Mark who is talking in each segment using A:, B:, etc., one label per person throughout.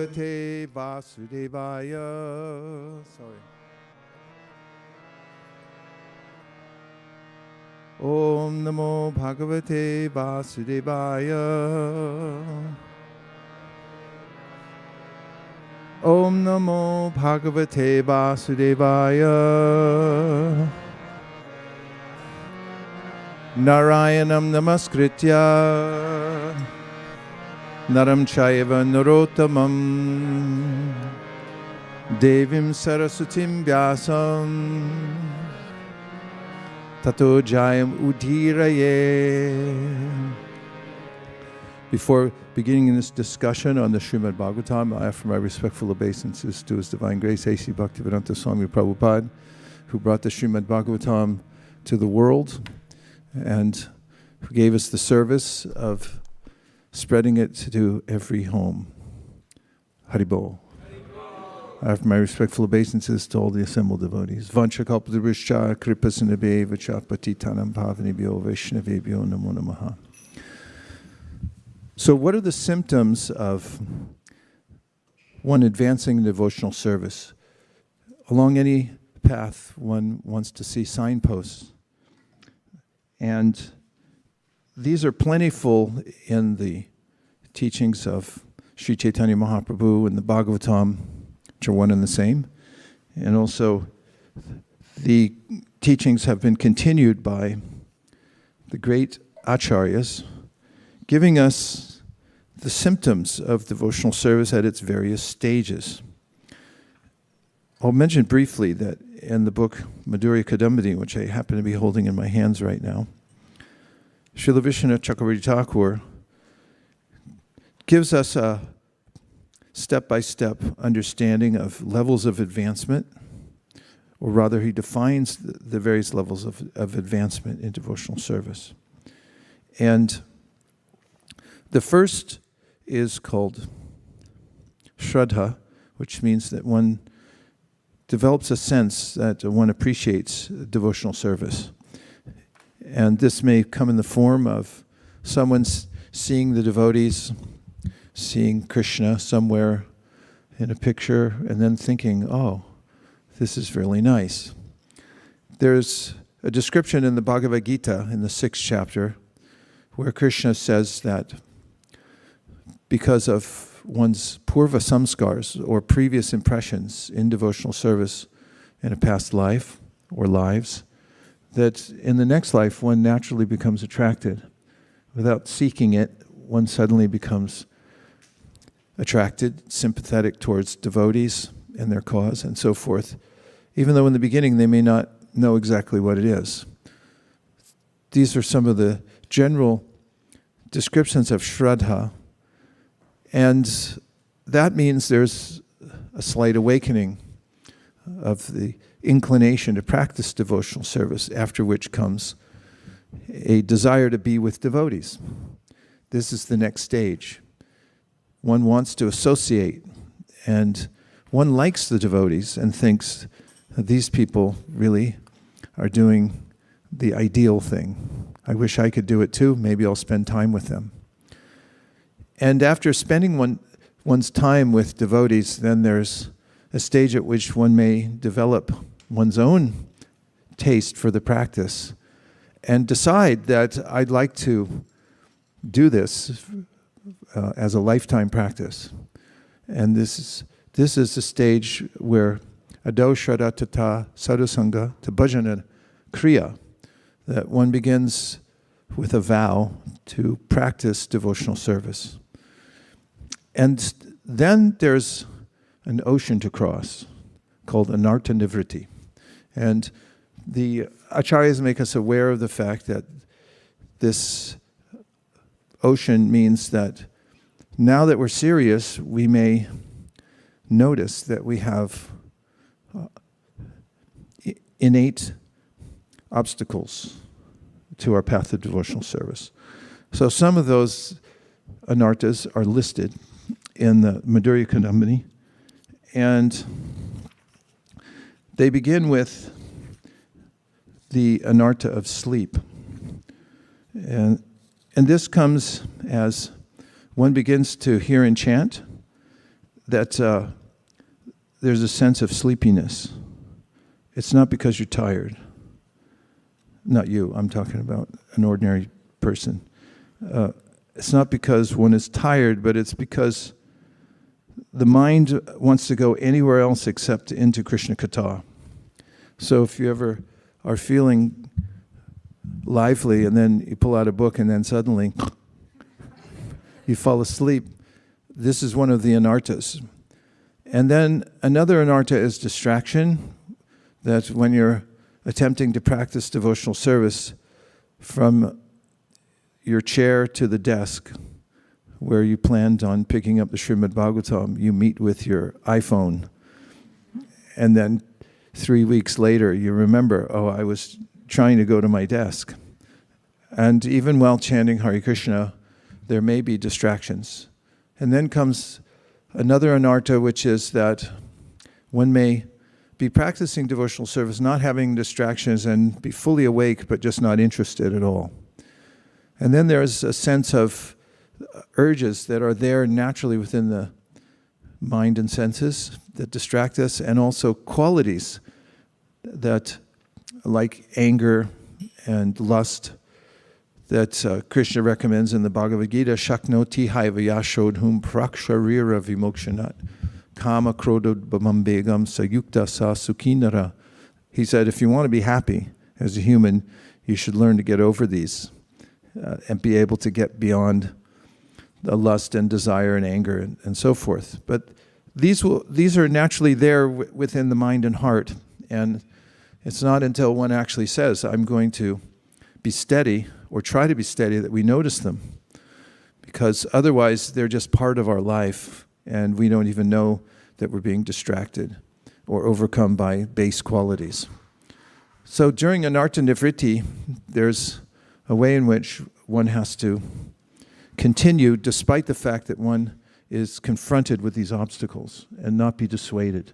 A: Bhagavate Vasudevaya. Sorry. Om Namo Bhagavate Vasudevaya. Om Namo Bhagavate Vasudevaya. Narayanam Namaskritya Naram Chaiva Narottamam Devim Saraswatim Vyasam Tato Jayam Udhiraye. Before beginning this discussion on the Srimad Bhagavatam, I offer my respectful obeisances to His Divine Grace, A.C. Bhaktivedanta Swami Prabhupada, who brought the Srimad Bhagavatam to the world and who gave us the service of spreading it to every home. Haribol. I offer my respectful obeisances to all the assembled devotees. Vanchakalpaduruscha kripasinabhe vachapatitanam bhavanibhyo vaishnavebhyo namo namaha. So what are the symptoms of one advancing in devotional service? Along any path, one wants to see signposts. And these are plentiful in the teachings of Sri Chaitanya Mahaprabhu and the Bhagavatam, which are one and the same. And also the teachings have been continued by the great acharyas, giving us the symptoms of devotional service at its various stages. I'll mention briefly that in the book Madhurya Kadambini, which I happen to be holding in my hands right now, Srila Vishwanath Chakravarti Thakur gives us a step-by-step understanding of levels of advancement, or rather he defines the various levels of advancement in devotional service. And the first is called Shraddha, which means that one develops a sense that one appreciates devotional service. And this may come in the form of someone seeing the devotees, seeing Krishna somewhere in a picture, and then thinking, oh, this is really nice. There's a description in the Bhagavad Gita in the 6th chapter where Krishna says that because of one's purva samskars, or previous impressions in devotional service in a past life or lives, that in the next life one naturally becomes attracted. Without seeking it, one suddenly becomes attracted, sympathetic towards devotees and their cause and so forth, even though in the beginning they may not know exactly what it is. These are some of the general descriptions of Shraddha, and that means there's a slight awakening of the inclination to practice devotional service, after which comes a desire to be with devotees. This is the next stage. One wants to associate, and one likes the devotees and thinks that these people really are doing the ideal thing. I wish I could do it too. Maybe I'll spend time with them. And after spending one's time with devotees, then there's a stage at which one may develop one's own taste for the practice and decide that I'd like to do this as a lifetime practice. And this is the stage where ado shraddha tata sadhusanga to bhajana kriya, that one begins with a vow to practice devotional service. And then there's an ocean to cross called anartha nivritti. And the acharyas make us aware of the fact that this ocean means that now that we're serious, we may notice that we have innate obstacles to our path of devotional service. So some of those anarthas are listed in the Madhurya Kadambini, and they begin with the anartha of sleep. And this comes as one begins to hear and chant, that there's a sense of sleepiness. It's not because you're tired. Not you, I'm talking about an ordinary person. It's not because one is tired, but it's because the mind wants to go anywhere else except into Krishna Katha. So if you ever are feeling lively and then you pull out a book and then suddenly you fall asleep, this is one of the anarthas. And then another anartha is distraction, that when you're attempting to practice devotional service from your chair to the desk where you planned on picking up the Srimad Bhagavatam, you meet with your iPhone, and then 3 weeks later you remember, oh, I was trying to go to my desk. And even while chanting Hare Krishna, there may be distractions. And then comes another anartha, which is that one may be practicing devotional service, not having distractions, and be fully awake, but just not interested at all. And then there's a sense of urges that are there naturally within the mind and senses that distract us, and also qualities that, like anger and lust, that Krishna recommends in the Bhagavad Gita, Shaknoti haivayashodhum praksharira vimokshanat kama krodod bamambegam sayukta sa sukhinara. He said, if you want to be happy as a human, you should learn to get over these and be able to get beyond the lust and desire and anger and so forth. But these are naturally there within the mind and heart. And it's not until one actually says, I'm going to be steady, or try to be steady, that we notice them. Because otherwise, they're just part of our life, and we don't even know that we're being distracted or overcome by base qualities. So during anartha nivritti, there's a way in which one has to continue despite the fact that one is confronted with these obstacles and not be dissuaded.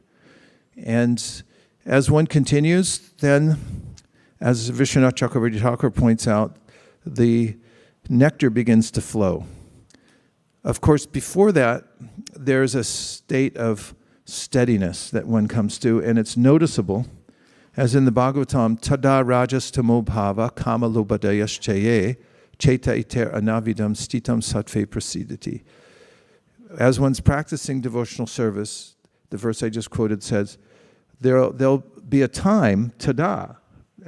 A: And as one continues, then, as Vishwanath Chakravarti Thakur points out, the nectar begins to flow. Of course, before that, there's a state of steadiness that one comes to, and it's noticeable, as in the Bhagavatam, Tada rajas tamo bhava kama lobadayas chaye cheta iter anavidam stitam sattve prasidati. As one's practicing devotional service, the verse I just quoted says, there'll be a time, tada,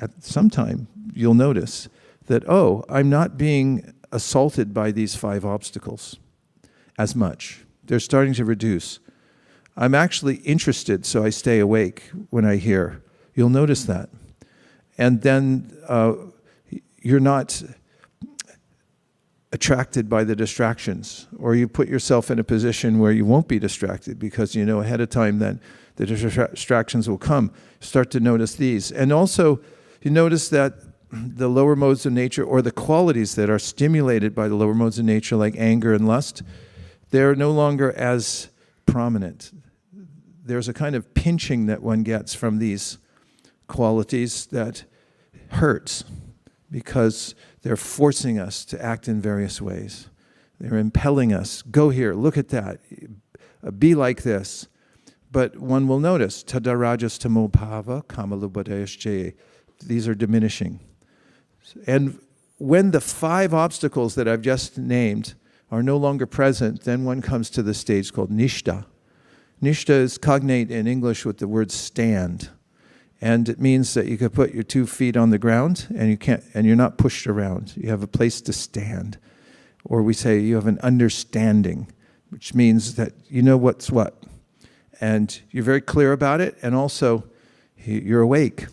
A: at some time, you'll notice that, oh, I'm not being assaulted by these 5 obstacles as much. They're starting to reduce. I'm actually interested, so I stay awake when I hear. You'll notice that. And then you're not attracted by the distractions, or you put yourself in a position where you won't be distracted because you know ahead of time that the distractions will come. Start to notice these. And also, you notice that the lower modes of nature, or the qualities that are stimulated by the lower modes of nature, like anger and lust, they're no longer as prominent. There's a kind of pinching that one gets from these qualities that hurts, because they're forcing us to act in various ways. They're impelling us, go here, look at that, be like this. But one will notice, Tadarajas tamo bhava kamalubadayasche. These are diminishing. And when the 5 obstacles that I've just named are no longer present, then one comes to the stage called nishta. Nishta is cognate in English with the word stand. And it means that you can put your 2 feet on the ground and you're not pushed around. You have a place to stand. Or we say you have an understanding, which means that you know what's what. And you're very clear about it, and also you're awake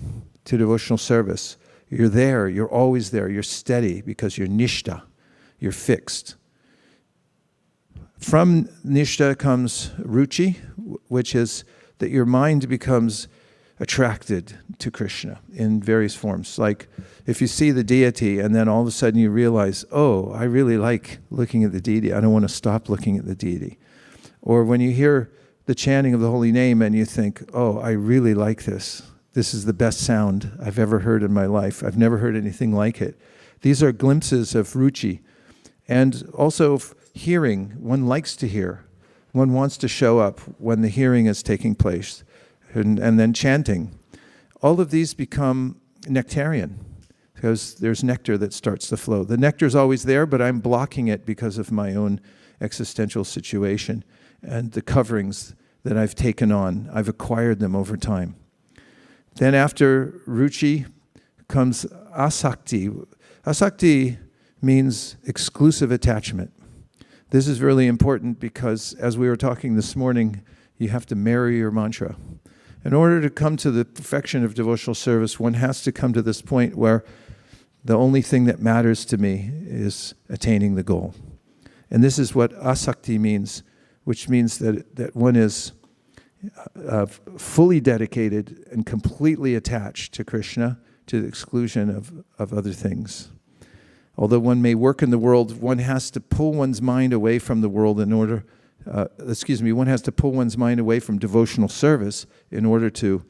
A: to devotional service. You're there, you're always there, you're steady because you're nishta, you're fixed. From nishta comes ruchi, which is that your mind becomes attracted to Krishna in various forms. Like if you see the deity and then all of a sudden you realize, oh, I really like looking at the deity. I don't want to stop looking at the deity. Or when you hear the chanting of the holy name and you think, oh, I really like this. This is the best sound I've ever heard in my life. I've never heard anything like it. These are glimpses of ruchi. And also hearing, one likes to hear. one wants to show up when the hearing is taking place, and then chanting. All of these become nectarian, because there's nectar that starts to flow. The nectar is always there, but I'm blocking it because of my own existential situation and the coverings that I've taken on. I've acquired them over time. Then after ruchi comes asakti. Asakti means exclusive attachment. This is really important because, as we were talking this morning, you have to marry your mantra. In order to come to the perfection of devotional service, one has to come to this point where the only thing that matters to me is attaining the goal. And this is what asakti means, which means that one is fully dedicated and completely attached to Krishna, to the exclusion of other things. Although one may work in the world, one has to pull one's mind away from the world in order, one has to pull one's mind away from devotional service in order to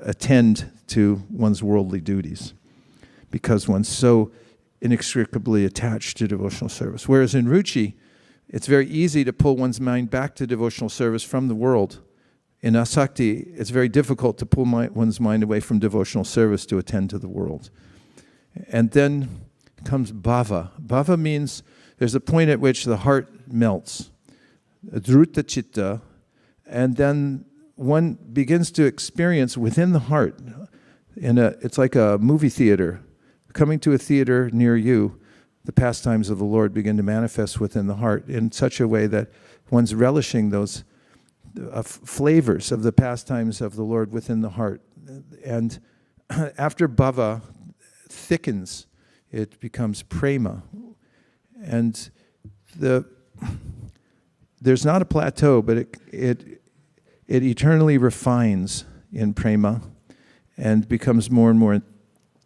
A: attend to one's worldly duties, because one's so inextricably attached to devotional service. Whereas in ruchi, it's very easy to pull one's mind back to devotional service from the world. In asakti, it's very difficult to pull one's mind away from devotional service to attend to the world. And then comes bhava. Bhava means there's a point at which the heart melts, dhruta chitta, and then one begins to experience within the heart, it's like a movie theater. Coming to a theater near you, the pastimes of the Lord begin to manifest within the heart in such a way that one's relishing those flavors of the pastimes of the Lord within the heart. And after bhava thickens, it becomes prema. And there's not a plateau, but it eternally refines in prema and becomes more and more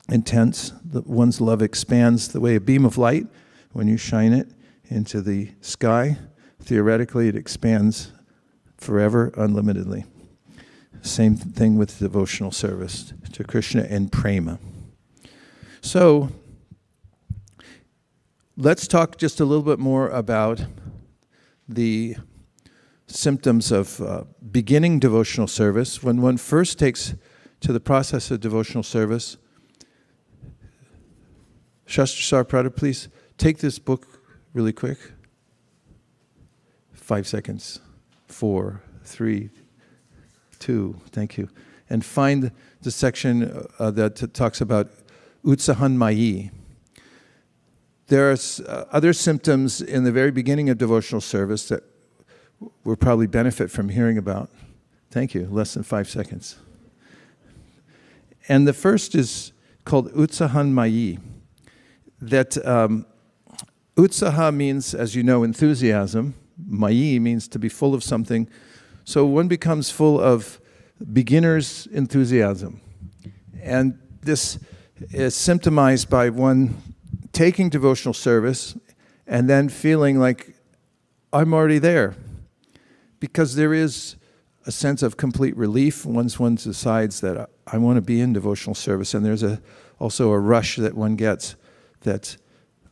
A: intense. One's love expands the way a beam of light, when you shine it into the sky, theoretically it expands forever, unlimitedly. Same thing with devotional service to Krishna and prema. So, let's talk just a little bit more about the symptoms of beginning devotional service. When one first takes to the process of devotional service, Shastra Prada, please take this book really quick. 5 seconds. 4, 3, 2, thank you. And find the section that talks about utsahanmayi. There are other symptoms in the very beginning of devotional service that we'll probably benefit from hearing about. Thank you, less than 5 seconds. And the first is called utsahanmayi. That utsaha means, as you know, enthusiasm. Mayi means to be full of something. So one becomes full of beginner's enthusiasm. And this is symptomized by one taking devotional service and then feeling like, I'm already there. Because there is a sense of complete relief once one decides that I want to be in devotional service. And there's also a rush that one gets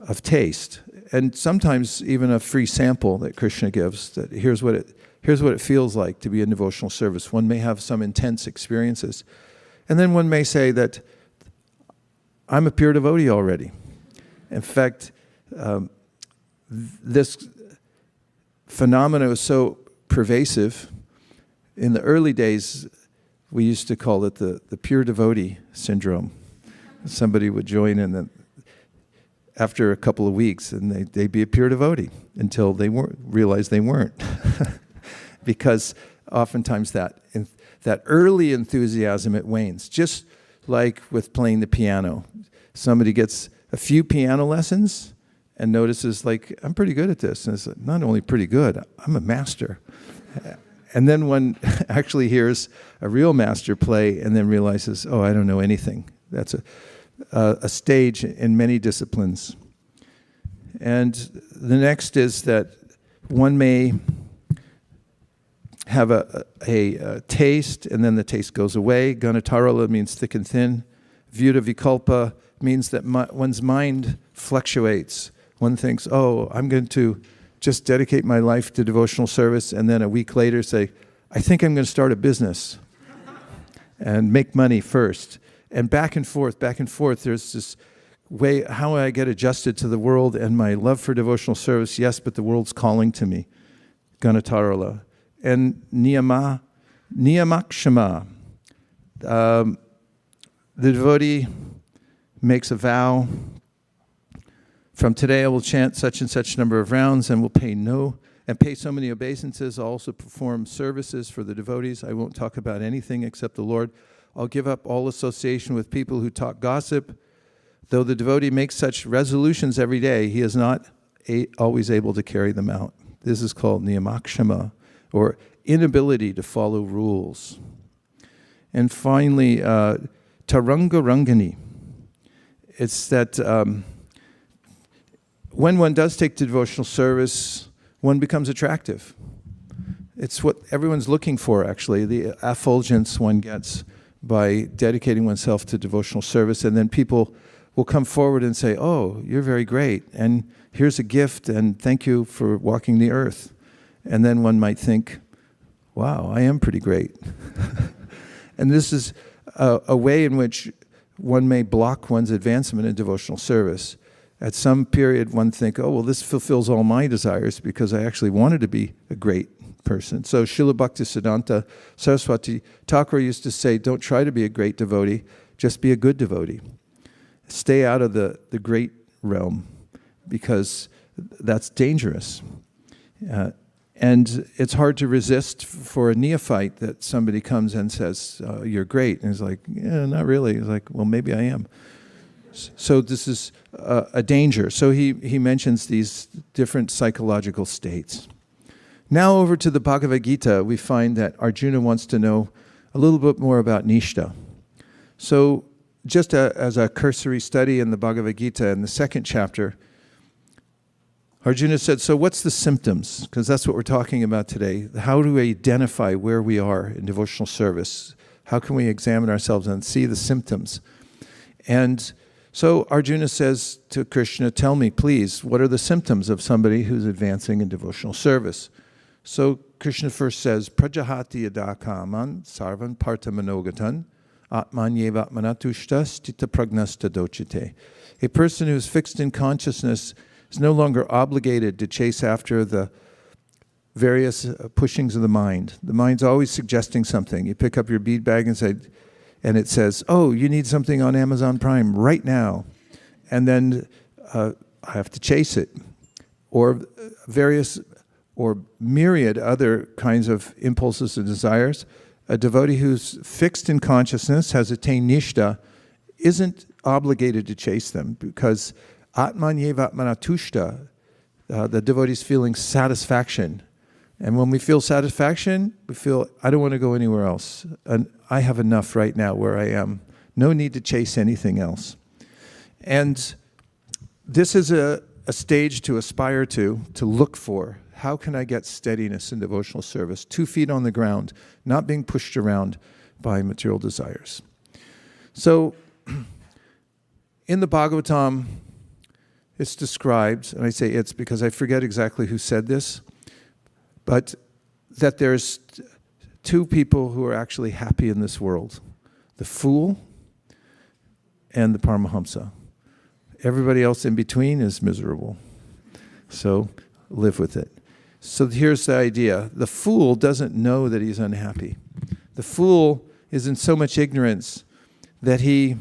A: of taste. And sometimes even a free sample that Krishna gives, that here's what it feels like to be in devotional service. One may have some intense experiences. And then one may say that I'm a pure devotee already. In fact, this phenomena was so pervasive. In the early days, we used to call it the pure devotee syndrome. Somebody would join in after a couple of weeks, and they'd be a pure devotee until they realized they weren't. Because oftentimes that early enthusiasm, it wanes. Just like with playing the piano. Somebody gets a few piano lessons and notices, like, I'm pretty good at this. And it's not only pretty good, I'm a master. And then one actually hears a real master play and then realizes, oh, I don't know anything. That's a stage in many disciplines. And the next is that one may have a taste, and then the taste goes away. Ganatarala means thick and thin. Vyuta vikalpa means that one's mind fluctuates. One thinks, oh, I'm going to just dedicate my life to devotional service, and then a week later say, I think I'm going to start a business and make money first. And back and forth, there's this way, how I get adjusted to the world and my love for devotional service. Yes, but the world's calling to me. Ganatarala. And niyamakshama. The devotee makes a vow. From today I will chant such and such number of rounds and will pay so many obeisances. I'll also perform services for the devotees. I won't talk about anything except the Lord. I'll give up all association with people who talk gossip. Though the devotee makes such resolutions every day, he is not always able to carry them out. This is called niyamakshama, or inability to follow rules. And finally, tarangarangani. It's that when one does take to devotional service, one becomes attractive. It's what everyone's looking for, actually, the effulgence one gets by dedicating oneself to devotional service. And then people will come forward and say, oh, you're very great, and here's a gift, and thank you for walking the earth. And then one might think, wow, I am pretty great. And this is a way in which one may block one's advancement in devotional service. At some period, one think, oh, well, this fulfills all my desires because I actually wanted to be a great person. So Srila Bhaktisiddhanta Saraswati Thakur used to say, don't try to be a great devotee, just be a good devotee. Stay out of the great realm, because that's dangerous. And it's hard to resist for a neophyte that somebody comes and says, you're great. And he's like, yeah, not really. He's like, well, maybe I am. So this is a danger. So he mentions these different psychological states. Now over to the Bhagavad Gita, we find that Arjuna wants to know a little bit more about Nishta. So just as a cursory study in the Bhagavad Gita, in the second chapter, Arjuna said, so what's the symptoms? Because that's what we're talking about today. How do we identify where we are in devotional service? How can we examine ourselves and see the symptoms? And so Arjuna says to Krishna, tell me, please, what are the symptoms of somebody who's advancing in devotional service? So Krishna first says, Prajahati yada kaman sarvan partamanogatan atmanyevatmanatushta stita pragnasta dochite. A person who is fixed in consciousness is no longer obligated to chase after the various pushings of the mind. The mind's always suggesting something. You pick up your bead bag and it says, oh, you need something on Amazon Prime right now. And then I have to chase it. Or myriad other kinds of impulses and desires. A devotee who's fixed in consciousness, has attained nishta, isn't obligated to chase them, because atmanyevatmanatushta, the devotee's feeling satisfaction. And when we feel satisfaction, we feel, I don't want to go anywhere else. And I have enough right now where I am. No need to chase anything else. And this is a stage to aspire to look for. How can I get steadiness in devotional service? 2 feet on the ground, not being pushed around by material desires. So, in the Bhagavatam, it's described, and I say it's because I forget exactly who said this, but that there's 2 people who are actually happy in this world. The fool and the Paramahamsa. Everybody else in between is miserable. So, live with it. So here's the idea. The fool doesn't know that he's unhappy. The fool is in so much ignorance that he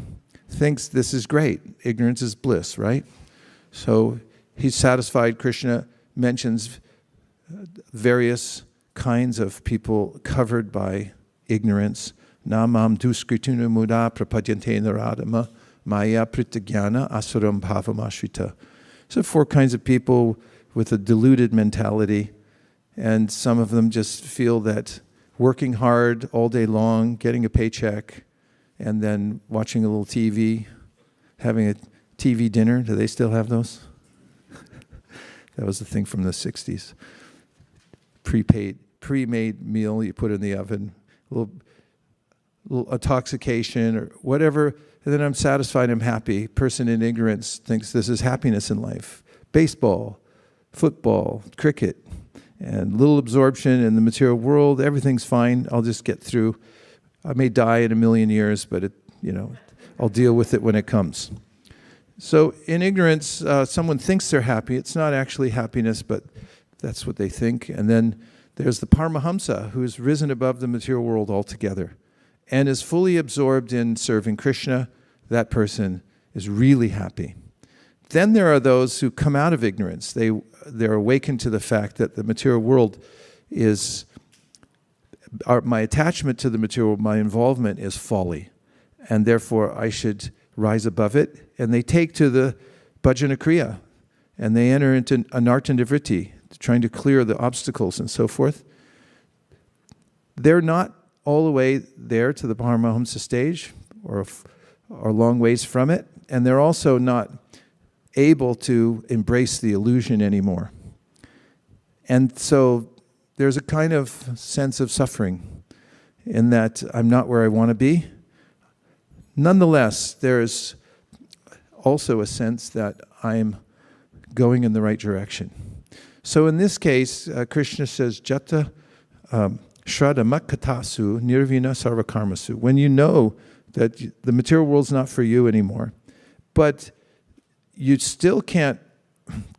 A: thinks this is great. Ignorance is bliss, right? So he's satisfied. Krishna mentions various kinds of people covered by ignorance. Namam duskrituna muda prapadyante naradama maya pritagyana asuram bhavamashrita. So 4 kinds of people with a deluded mentality, and some of them just feel that working hard all day long, getting a paycheck, and then watching a little TV, having a TV dinner. Do they still have those? That was the thing from the 60s. Pre-made meal you put in the oven, a little intoxication or whatever, and then I'm satisfied, I'm happy. Person in ignorance thinks this is happiness in life. Baseball, football, cricket, and little absorption in the material world. Everything's fine. I'll just get through. I may die in 1,000,000 years, but I'll deal with it when it comes. So in ignorance, someone thinks they're happy. It's not actually happiness, but that's what they think. And then there's the Paramahamsa, who has risen above the material world altogether and is fully absorbed in serving Krishna. That person is really happy. Then there are those who come out of ignorance. They're awakened to the fact that the material world is, my attachment to the material world, my involvement is folly, and therefore I should rise above it. And they take to the bhajana kriya, and they enter into anartha-nivritti, trying to clear the obstacles and so forth. They're not all the way there to the Paramahamsa stage, or a long ways from it, and they're also not able to embrace the illusion anymore. And so there's a kind of sense of suffering in that I'm not where I want to be. Nonetheless, there's also a sense that I'm going in the right direction. So in this case, Krishna says, Jata Shraddha Makkatasu Nirvina Sarvakarmasu. When you know that the material world's not for you anymore, but you still can't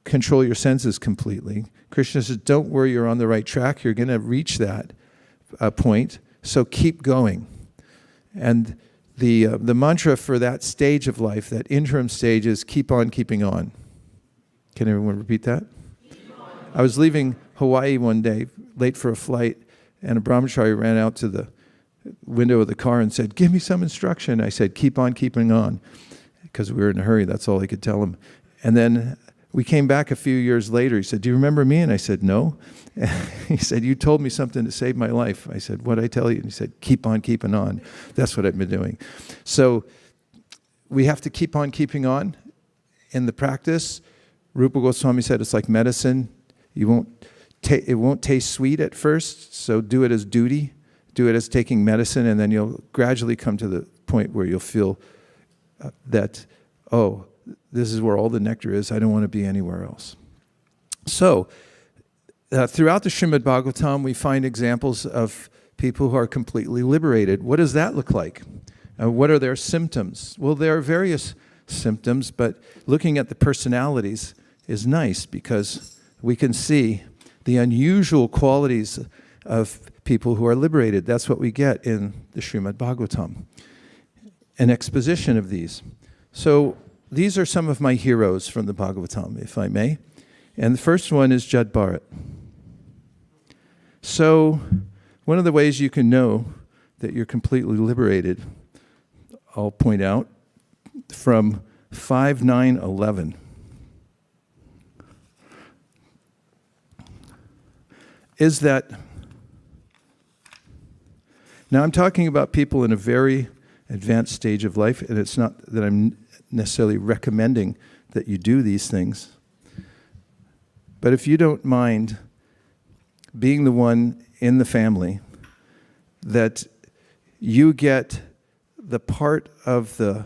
A: control your senses completely. Krishna says, don't worry, you're on the right track. You're going to reach that point, so keep going. And the mantra for that stage of life, that interim stage, is keep on keeping on. Can everyone repeat that? I was leaving Hawaii one day, late for a flight, and a brahmacari ran out to the window of the car and said, give me some instruction. I said, keep on keeping on, because we were in a hurry. That's all I could tell him. And then we came back a few years later. He said, do you remember me? And I said, no. He said, you told me something to save my life. I said, what'd I tell you? And he said, keep on keeping on. That's what I've been doing. So we have to keep on keeping on in the practice. Rūpa Goswami said it's like medicine. It won't taste sweet at first, so do it as duty. Do it as taking medicine, and then you'll gradually come to the point where you'll feel that, oh, this is where all the nectar is. I don't want to be anywhere else. So, throughout the Srimad Bhagavatam, we find examples of people who are completely liberated. What does that look like? What are their symptoms? Well, there are various symptoms, but looking at the personalities is nice because we can see the unusual qualities of people who are liberated. That's what we get in the Srimad Bhagavatam. An exposition of these. So these are some of my heroes from the Bhagavatam, if I may. And the first one is Jad Bharat. So one of the ways you can know that you're completely liberated, I'll point out, from 5:9:11. Is that, now I'm talking about people in a very advanced stage of life, and it's not that I'm necessarily recommending that you do these things. But if you don't mind being the one in the family that you get the part of the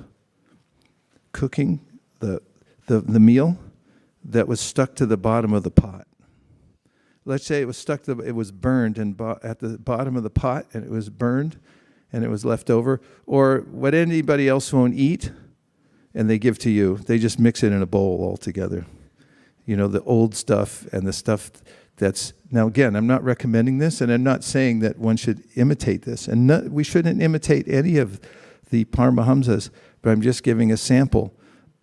A: cooking, the meal that was stuck to the bottom of the pot. Let's say it was burned at the bottom of the pot, and it was burned, and it was left over. Or what anybody else won't eat, and they give to you, they just mix it in a bowl altogether. You know, the old stuff and the stuff that's... Now again, I'm not recommending this, and I'm not saying that one should imitate this. And we shouldn't imitate any of the Paramahamsas, but I'm just giving a sample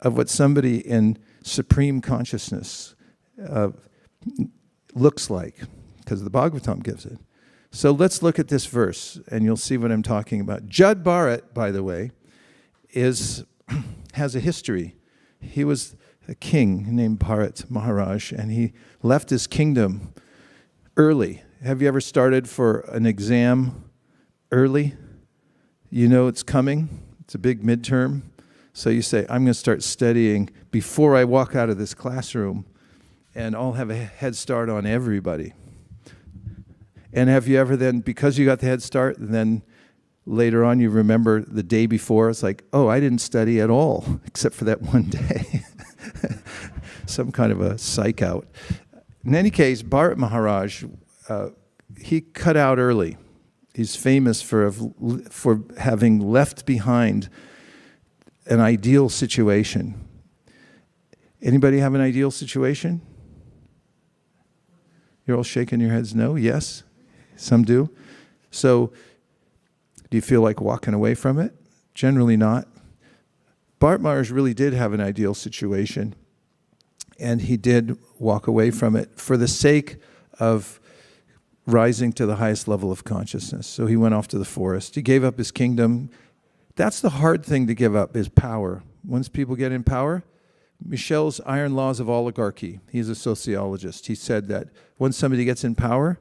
A: of what somebody in supreme consciousness looks like, because the Bhagavatam gives it. So let's look at this verse, and you'll see what I'm talking about. Jad Bharat, by the way, has a history. He was a king named Bharat Maharaj, and he left his kingdom early. Have you ever started for an exam early? You know it's coming. It's a big midterm. So you say, I'm going to start studying before I walk out of this classroom, and I'll have a head start on everybody. And have you ever then, because you got the head start, and then later on you remember the day before, it's like, oh, I didn't study at all, except for that one day. Some kind of a psych out. in any case, Bharat Maharaj, he cut out early. He's famous for having left behind an ideal situation. Anybody have an ideal situation? You're all shaking your heads no? Yes? Some do. So, do you feel like walking away from it? Generally not. Bharat Maharaj really did have an ideal situation, and he did walk away from it for the sake of rising to the highest level of consciousness. So he went off to the forest. He gave up his kingdom. That's the hard thing to give up, is power. Once people get in power, Michel's iron laws of oligarchy, he's a sociologist. He said that once somebody gets in power,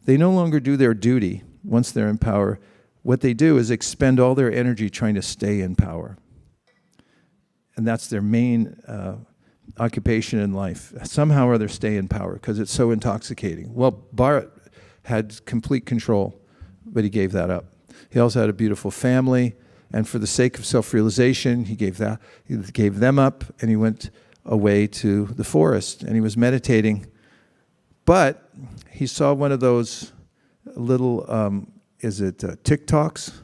A: they no longer do their duty once they're in power. What they do is expend all their energy trying to stay in power. And that's their main occupation in life. Somehow or other stay in power because it's so intoxicating. Well, Bharat had complete control, but he gave that up. He also had a beautiful family, and for the sake of self-realization, he gave them up, and he went away to the forest, and he was meditating. But he saw one of those little, TikToks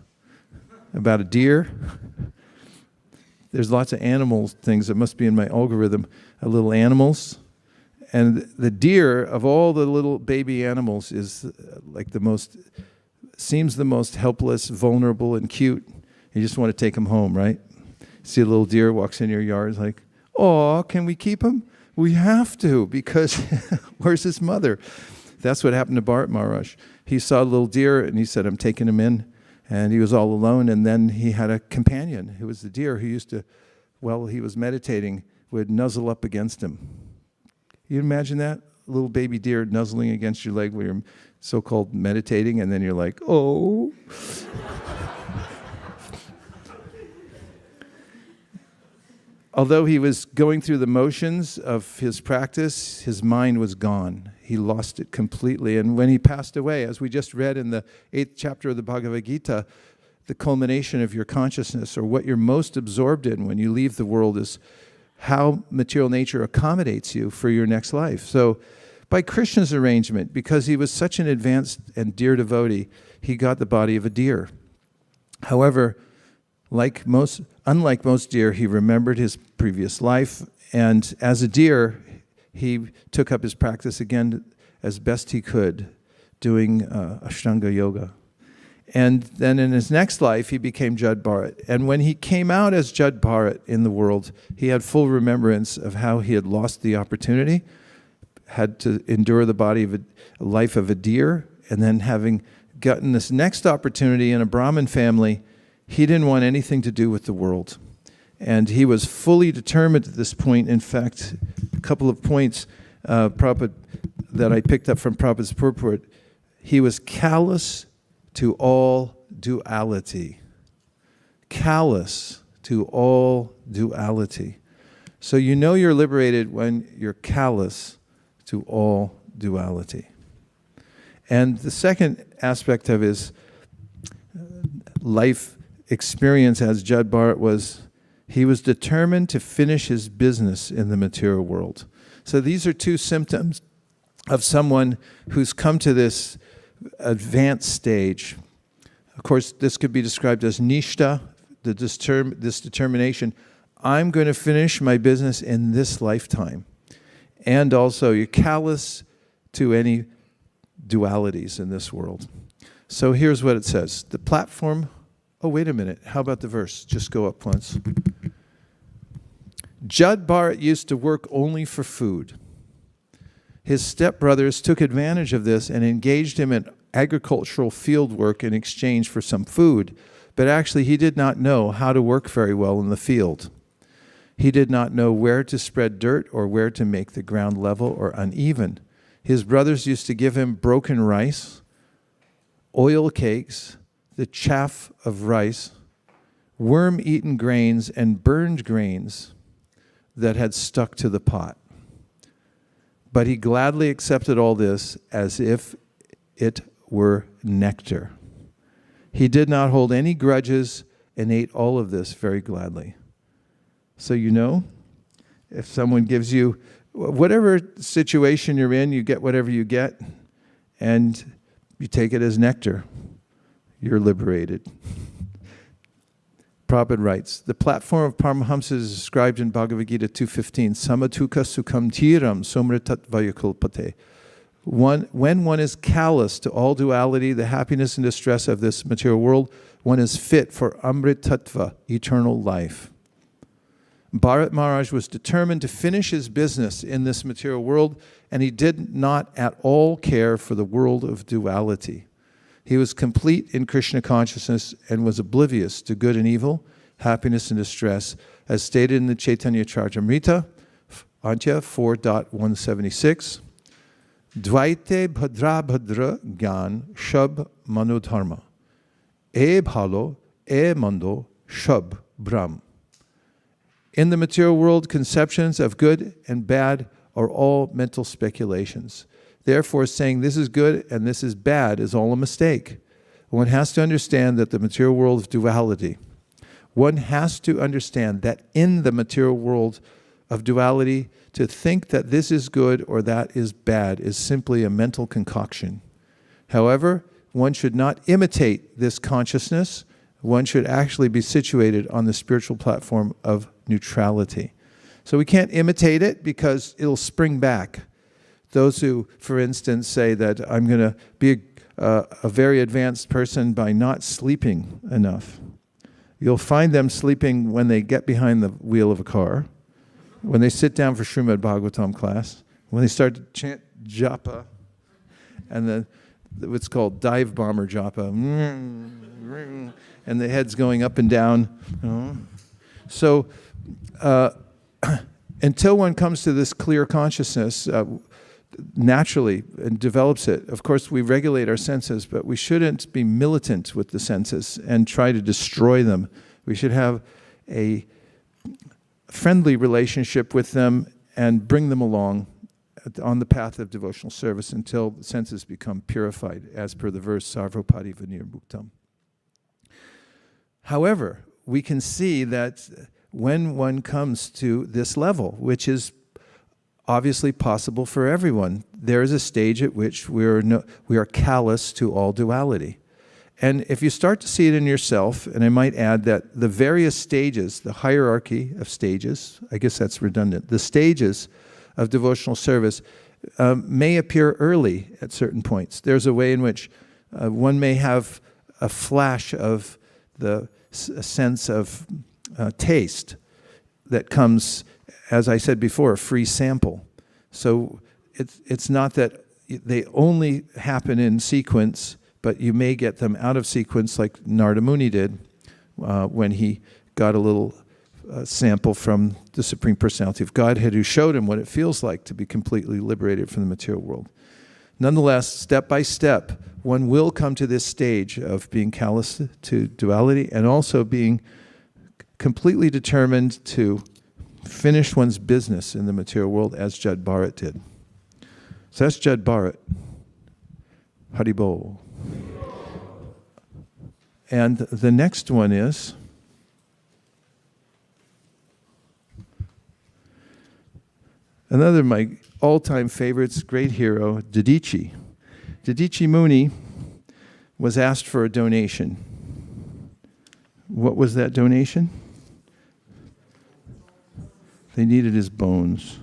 A: about a deer? There's lots of animal things that must be in my algorithm, little animals. And the deer, of all the little baby animals, is like seems the most helpless, vulnerable, and cute. You just want to take him home, right? See a little deer walks in your yard, it's like, oh, can we keep him? We have to, because where's his mother? That's what happened to Bharat Maharaj. He saw a little deer, and he said, I'm taking him in. And he was all alone, and then he had a companion who was the deer who used to, while he was meditating, would nuzzle up against him. You imagine that? A little baby deer nuzzling against your leg while you're so-called meditating, and then you're like, oh. Although he was going through the motions of his practice, his mind was gone. He lost it completely. And when he passed away, as we just read in the 8th chapter of the Bhagavad Gita, the culmination of your consciousness, or what you're most absorbed in when you leave the world, is how material nature accommodates you for your next life. So by Krishna's arrangement, because he was such an advanced and dear devotee, he got the body of a deer. However, unlike most deer, he remembered his previous life, and as a deer, he took up his practice again as best he could, doing Ashtanga yoga. And then in his next life, he became Jad Bharat. And when he came out as Jad Bharat in the world, he had full remembrance of how he had lost the opportunity, had to endure the body of a life of a deer, and then having gotten this next opportunity in a Brahmin family, he didn't want anything to do with the world. And he was fully determined at this point. In fact, a couple of points Prabhupada, that I picked up from Prabhupada's purport, he was callous to all duality. Callous to all duality. So you know you're liberated when you're callous to all duality. And the second aspect of his life experience as Jad Bharat was, he was determined to finish his business in the material world. So these are two symptoms of someone who's come to this advanced stage. Of course, this could be described as nishta, this determination. I'm going to finish my business in this lifetime. And also, you're callous to any dualities in this world. So here's what it says. The platform... Oh, wait a minute. How about the verse? Just go up once. Jad Bharat used to work only for food. His stepbrothers took advantage of this and engaged him in agricultural field work in exchange for some food. But actually, he did not know how to work very well in the field. He did not know where to spread dirt or where to make the ground level or uneven. His brothers used to give him broken rice, oil cakes, the chaff of rice, worm-eaten grains, and burned grains that had stuck to the pot. But he gladly accepted all this as if it were nectar. He did not hold any grudges and ate all of this very gladly. So you know, if someone gives you whatever situation you're in, you get whatever you get, and you take it as nectar. You're liberated. Prabhupada writes, the platform of Paramahamsas is described in Bhagavad Gita 2.15, samatuka sukham tiram somritat vayakulpate. When one is callous to all duality, the happiness and distress of this material world, one is fit for amritattva, eternal life. Bharat Maharaj was determined to finish his business in this material world, and he did not at all care for the world of duality. He was complete in Krishna consciousness and was oblivious to good and evil, happiness and distress, as stated in the Chaitanya Charitamrita, Antya 4.176. Dvaite bhadra bhadra gyan shab manodharma. E bhalo, e mando, shab brahm. In the material world, conceptions of good and bad are all mental speculations. Therefore, saying this is good and this is bad is all a mistake. One has to understand that the material world of duality, one has to understand that in the material world of duality, to think that this is good or that is bad is simply a mental concoction. However, one should not imitate this consciousness. One should actually be situated on the spiritual platform of neutrality. So we can't imitate it because it'll spring back. Those who, for instance, say that I'm going to be a very advanced person by not sleeping enough. You'll find them sleeping when they get behind the wheel of a car, when they sit down for Srimad Bhagavatam class, when they start to chant japa, and what's called dive bomber japa, and the head's going up and down. So until one comes to this clear consciousness, naturally, and develops it. Of course, we regulate our senses, but we shouldn't be militant with the senses and try to destroy them. We should have a friendly relationship with them and bring them along on the path of devotional service until the senses become purified, as per the verse, Sarvapati Vinirmuktam. However, we can see that when one comes to this level, which is obviously possible for everyone, there is a stage at which we are callous to all duality. And if you start to see it in yourself, and I might add that the various stages, the hierarchy of stages, I guess that's redundant, the stages of devotional service may appear early at certain points. There's a way in which one may have a flash of a sense of taste that comes, as I said before, a free sample. So it's not that they only happen in sequence, but you may get them out of sequence like Narada Muni did when he got a little sample from the Supreme Personality of Godhead, who showed him what it feels like to be completely liberated from the material world. Nonetheless, step by step, one will come to this stage of being callous to duality and also being completely determined to finish one's business in the material world as Jad Bharat did. So that's Jad Bharat. Haribol. And the next one is another of my all-time favorites, great hero, Didichi. Didichi Muni was asked for a donation. What was that donation? They needed his bones.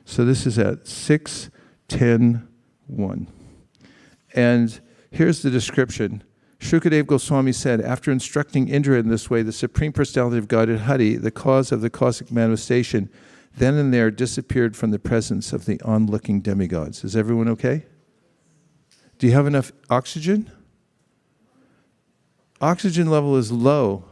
A: So this is at 6:10:1. And here's the description. Shukadeva Goswami said, after instructing Indra in this way, the Supreme Personality of Godhead, Hari, the cause of the cosmic manifestation, then and there disappeared from the presence of the onlooking demigods. Is everyone okay? Do you have enough oxygen? Oxygen level is low.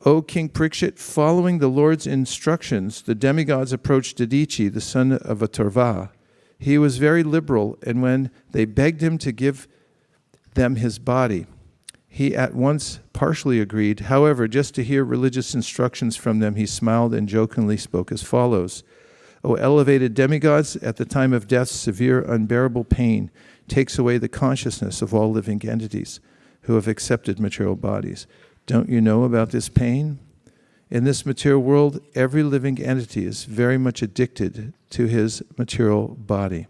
A: O King Parikshit, following the Lord's instructions, the demigods approached Didichi, the son of Atarva. He was very liberal, and when they begged him to give them his body, he at once partially agreed. However, just to hear religious instructions from them, he smiled and jokingly spoke as follows. O elevated demigods, at the time of death, severe, unbearable pain takes away the consciousness of all living entities who have accepted material bodies. Don't you know about this pain? In this material world, every living entity is very much addicted to his material body.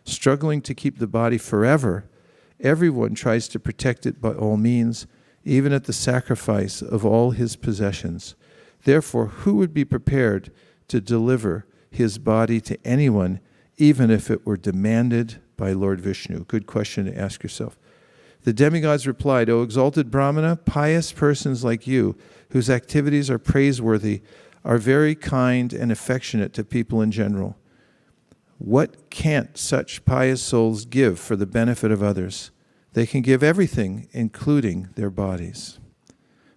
A: Struggling to keep the body forever, everyone tries to protect it by all means, even at the sacrifice of all his possessions. Therefore, who would be prepared to deliver his body to anyone, even if it were demanded by Lord Vishnu? Good question to ask yourself. The demigods replied, O exalted Brahmana, pious persons like you, whose activities are praiseworthy, are very kind and affectionate to people in general. What can't such pious souls give for the benefit of others? They can give everything, including their bodies.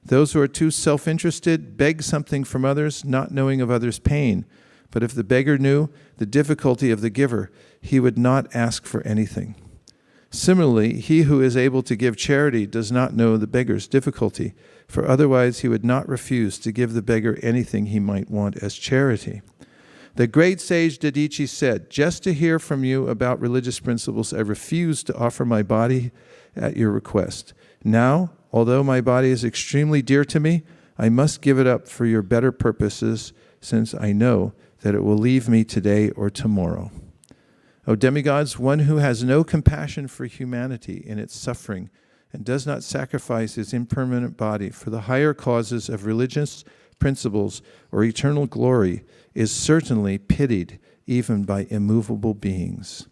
A: Those who are too self-interested beg something from others, not knowing of others' pain. But if the beggar knew the difficulty of the giver, he would not ask for anything. Similarly, he who is able to give charity does not know the beggar's difficulty, for otherwise he would not refuse to give the beggar anything he might want as charity. The great sage Dadichi said, just to hear from you about religious principles, I refuse to offer my body at your request. Now, although my body is extremely dear to me, I must give it up for your better purposes, since I know that it will leave me today or tomorrow. O demigods, one who has no compassion for humanity in its suffering and does not sacrifice his impermanent body for the higher causes of religious principles or eternal glory is certainly pitied even by immovable beings.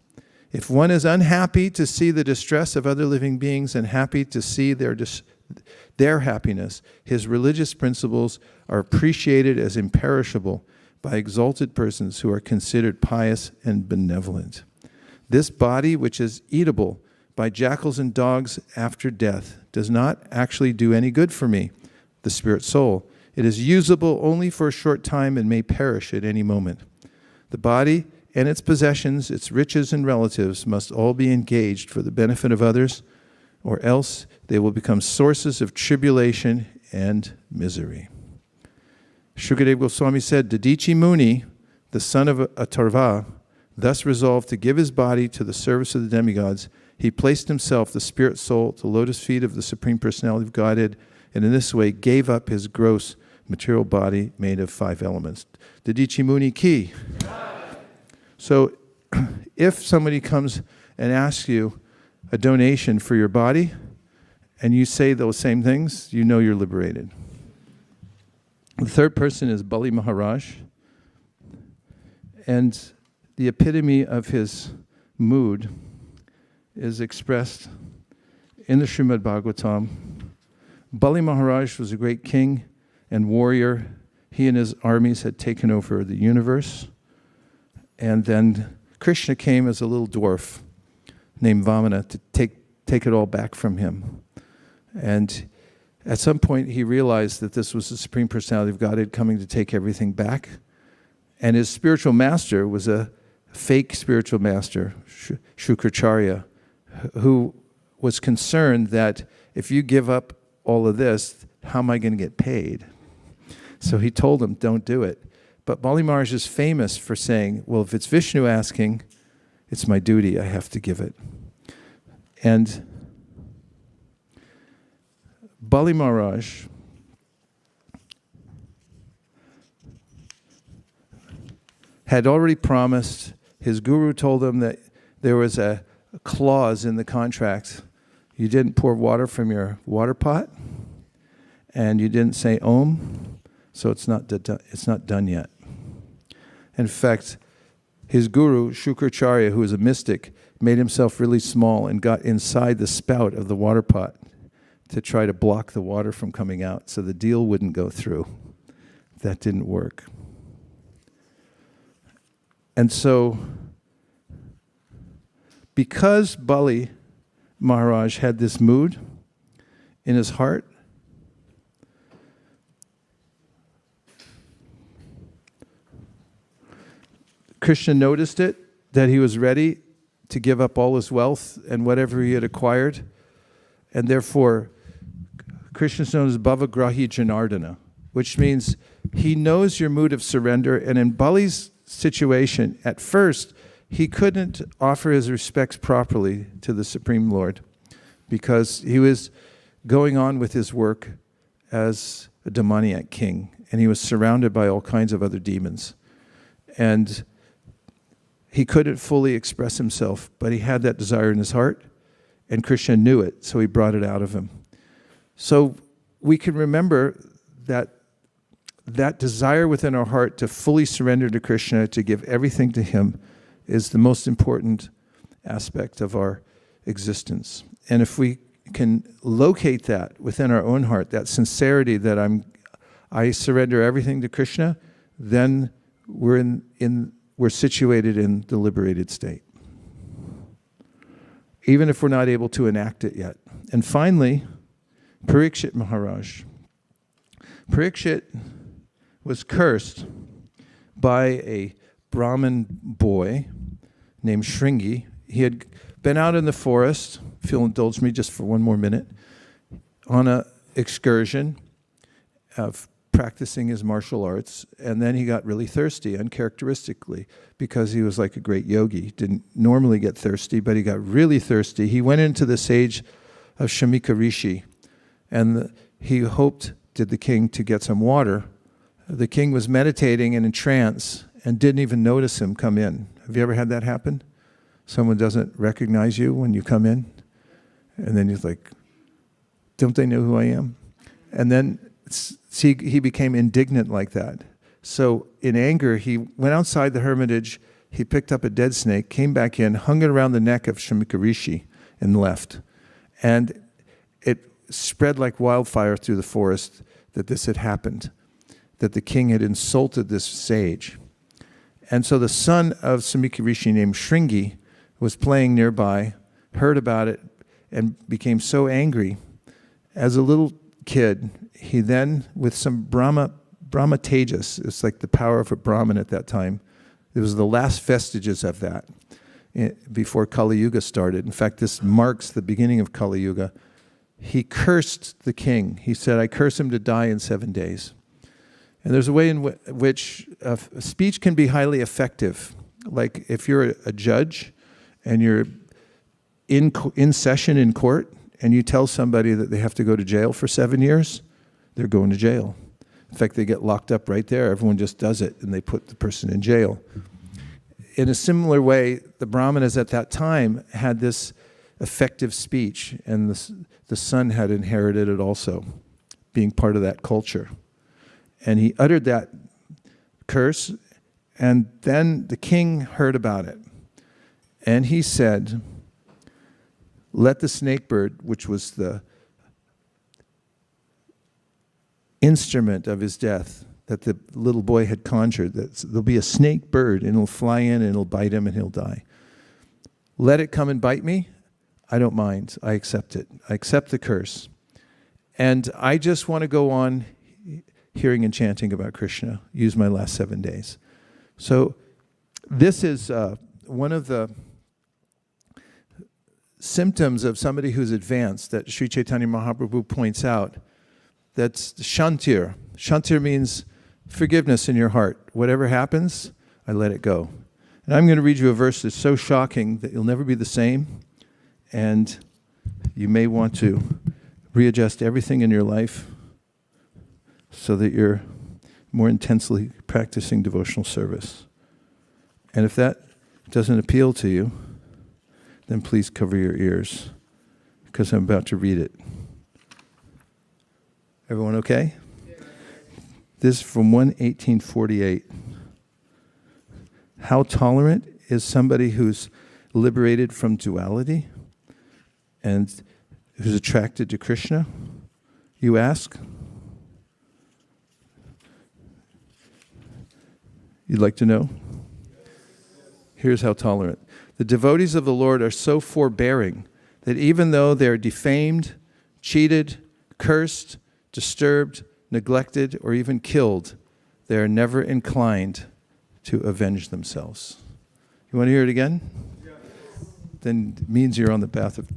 A: If one is unhappy to see the distress of other living beings and happy to see their happiness, his religious principles are appreciated as imperishable by exalted persons who are considered pious and benevolent. This body, which is eatable by jackals and dogs after death, does not actually do any good for me, the spirit soul. It is usable only for a short time and may perish at any moment. The body and its possessions, its riches and relatives must all be engaged for the benefit of others, or else they will become sources of tribulation and misery. Shukadeva Goswami said, Dadichi Muni, the son of Atharva, thus resolved to give his body to the service of the demigods. He placed himself, the spirit soul, at the lotus feet of the Supreme Personality of Godhead, and in this way gave up his gross material body made of 5 elements. Dadichi Muni ki. So if somebody comes and asks you a donation for your body, and you say those same things, you know you're liberated. The third person is Bali Maharaj, and the epitome of his mood is expressed in the Srimad Bhagavatam. Bali Maharaj was a great king and warrior. He and his armies had taken over the universe, and then Krishna came as a little dwarf named Vamana to take it all back from him. And at some point, he realized that this was the Supreme Personality of Godhead coming to take everything back. And his spiritual master was a fake spiritual master, Shukracharya, who was concerned that if you give up all of this, how am I going to get paid? So he told him, don't do it. But Bali Maharaj is famous for saying, well, if it's Vishnu asking, it's my duty, I have to give it. And Bali Maharaj had already promised, his guru told him that there was a clause in the contract. You didn't pour water from your water pot, and you didn't say Om, so it's not done yet. In fact, his guru, Shukracharya, who was a mystic, made himself really small and got inside the spout of the water pot to try to block the water from coming out so the deal wouldn't go through. That didn't work. And so, because Bali Maharaj had this mood in his heart, Krishna noticed it, that he was ready to give up all his wealth and whatever he had acquired, and therefore Krishna is known as Bhavagrahi Janardana, which means he knows your mood of surrender. And in Bali's situation, at first, he couldn't offer his respects properly to the Supreme Lord because he was going on with his work as a demoniac king, and he was surrounded by all kinds of other demons. And he couldn't fully express himself, but he had that desire in his heart, and Krishna knew it, so he brought it out of him. So we can remember that desire within our heart to fully surrender to Krishna, to give everything to him, is the most important aspect of our existence. And if we can locate that within our own heart, that sincerity that I surrender everything to Krishna, then we're situated in the liberated state, even if we're not able to enact it yet. And finally, Parikshit Maharaj. Parikshit was cursed by a Brahmin boy named Shringi. He had been out in the forest, if you'll indulge me just for one more minute, on an excursion of practicing his martial arts, and then he got really thirsty, uncharacteristically, because he was like a great yogi. He didn't normally get thirsty, but he got really thirsty. He went into the sage of Shamika Rishi, and he hoped, did the king, to get some water. The king was meditating and in trance and didn't even notice him come in. Have you ever had that happen? Someone doesn't recognize you when you come in, and then you're like, don't they know who I am? And then he became indignant like that. So in anger, he went outside the hermitage, he picked up a dead snake, came back in, hung it around the neck of Shamika Rishi, and left. And it spread like wildfire through the forest that this had happened, that the king had insulted this sage. And so the son of Shamika Rishi, named Shringi, was playing nearby, heard about it, and became so angry. As a little kid, he then, with some brahmatejas, it's like the power of a Brahmin at that time, it was the last vestiges of that before Kali Yuga started. In fact, this marks the beginning of Kali Yuga. He cursed the king. He said, I curse him to die in 7 days. And there's a way in which speech can be highly effective. Like if you're a judge and you're in session in court and you tell somebody that they have to go to jail for 7 years, they're going to jail. In fact, they get locked up right there. Everyone just does it, and they put the person in jail. In a similar way, the Brahmanas at that time had this effective speech, and the son had inherited it also, being part of that culture. And he uttered that curse, and then the king heard about it. And he said, let the snake bird, which was the instrument of his death that the little boy had conjured, that there'll be a snake bird and it'll fly in and it'll bite him and he'll die. Let it come and bite me. I don't mind. I accept it. I accept the curse. And I just want to go on hearing and chanting about Krishna. Use my last 7 days. So this is one of the symptoms of somebody who's advanced that Sri Chaitanya Mahaprabhu points out. That's shantir. Shantir means forgiveness in your heart. Whatever happens, I let it go. And I'm going to read you a verse that's so shocking that you'll never be the same. And you may want to readjust everything in your life so that you're more intensely practicing devotional service. And if that doesn't appeal to you, then please cover your ears, because I'm about to read it. Everyone okay? This is from 1848. How tolerant is somebody who's liberated from duality and who's attracted to Krishna, you ask? You'd like to know? Here's how tolerant. The devotees of the Lord are so forbearing that even though they are defamed, cheated, cursed, disturbed, neglected, or even killed, they are never inclined to avenge themselves. You want to hear it again? Yes. Then it means you're on the path of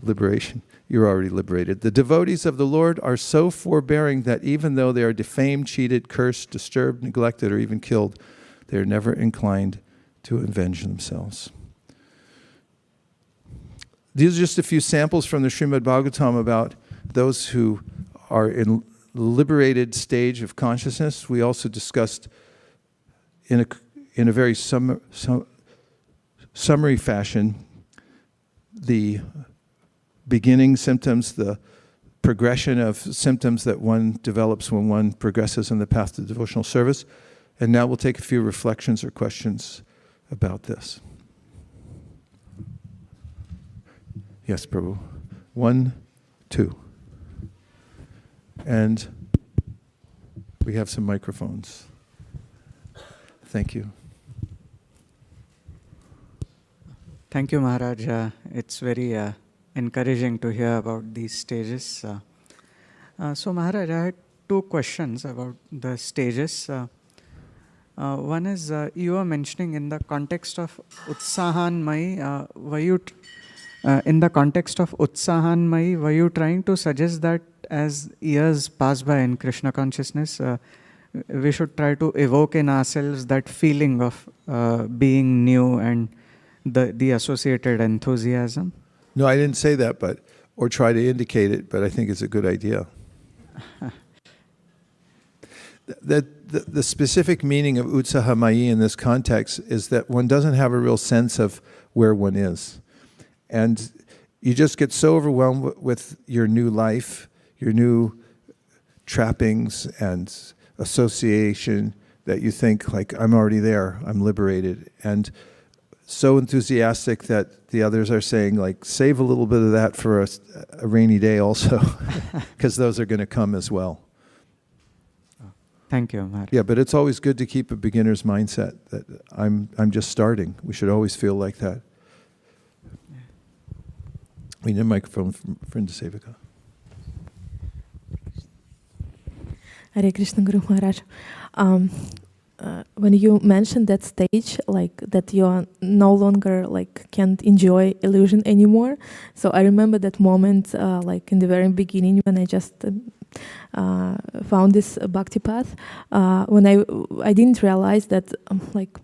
A: liberation. You're already liberated. The devotees of the Lord are so forbearing that even though they are defamed, cheated, cursed, disturbed, neglected, or even killed, they are never inclined to avenge themselves. These are just a few samples from the Srimad Bhagavatam about those who are in liberated stage of consciousness. We also discussed in a very summary fashion the beginning symptoms, the progression of symptoms that one develops when one progresses in the path to devotional service. And now we'll take a few reflections or questions about this. Yes, Prabhu. 1, 2. And we have some microphones. Thank you.
B: Thank you, Maharaj. It's very encouraging to hear about these stages. So, Maharaj, I had 2 questions about the stages. One is, you were mentioning in the context of Utsahanmai, in the context of Utsahanmai, were you trying to suggest that as years pass by in Krishna consciousness, we should try to evoke in ourselves that feeling of being new and the associated enthusiasm?
A: No, I didn't say that, or try to indicate it, but I think it's a good idea. The specific meaning of Utsahamai in this context is that one doesn't have a real sense of where one is. And you just get so overwhelmed with your new life, your new trappings and association that you think, like, I'm already there, I'm liberated. And so enthusiastic that the others are saying, like, save a little bit of that for a rainy day also, because those are going to come as well.
B: Thank you, Maharaj.
A: Yeah, but it's always good to keep a beginner's mindset that I'm just starting. We should always feel like that. We need a microphone from Vaisesika.
C: Hare Krishna, Guru Maharaj. When you mentioned that stage, like that you are no longer like can't enjoy illusion anymore. So I remember that moment, like in the very beginning when I just found this bhakti path. When I didn't realize that like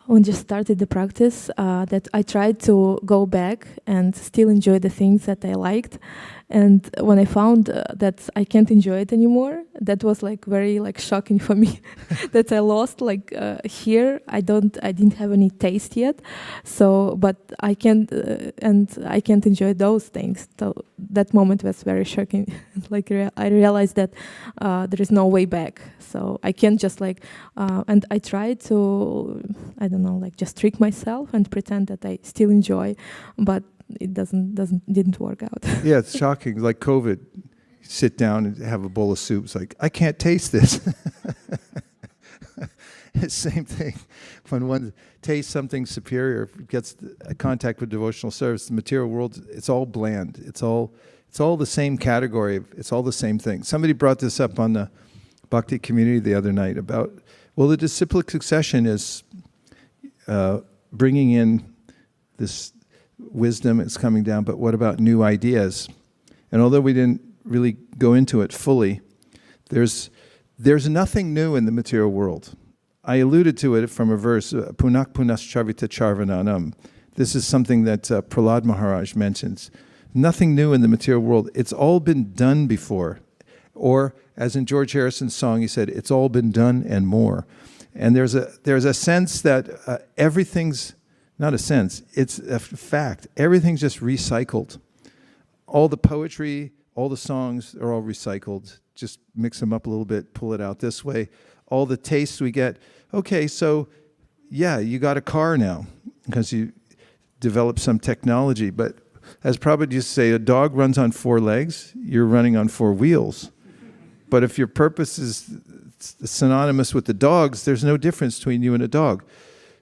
C: when just started the practice, that I tried to go back and still enjoy the things that I liked. And when I found that I can't enjoy it anymore, that was like very like shocking for me. That I lost like here. I didn't have any taste yet. So, but I can't enjoy those things. So that moment was very shocking. Like I realized that there is no way back. So I can't just like, and I tried to, I don't know, like just trick myself and pretend that I still enjoy, but it didn't work out.
A: Yeah, it's shocking. Like COVID, sit down and have a bowl of soup. It's like, I can't taste this. It's the same thing. When one tastes something superior, gets a contact with devotional service, the material world, it's all bland. It's all the same category. It's all the same thing. Somebody brought this up on the Bhakti community the other night about, well, the disciplic succession is bringing in this wisdom, it's coming down, but what about new ideas? And although we didn't really go into it fully, there's nothing new in the material world. I alluded to it from a verse, punak punascharvita charvananam. This is something that Prahlad Maharaj mentions. Nothing new in the material world. It's all been done before. Or, as in George Harrison's song, he said, it's all been done and more. And there's a sense that everything's, not a sense, it's a fact. Everything's just recycled. All the poetry, all the songs are all recycled. Just mix them up a little bit, pull it out this way. All the tastes we get. Okay, so yeah, you got a car now because you developed some technology. But as Prabhupada used to say, a dog runs on 4 legs, you're running on 4 wheels. But if your purpose is synonymous with the dogs, there's no difference between you and a dog.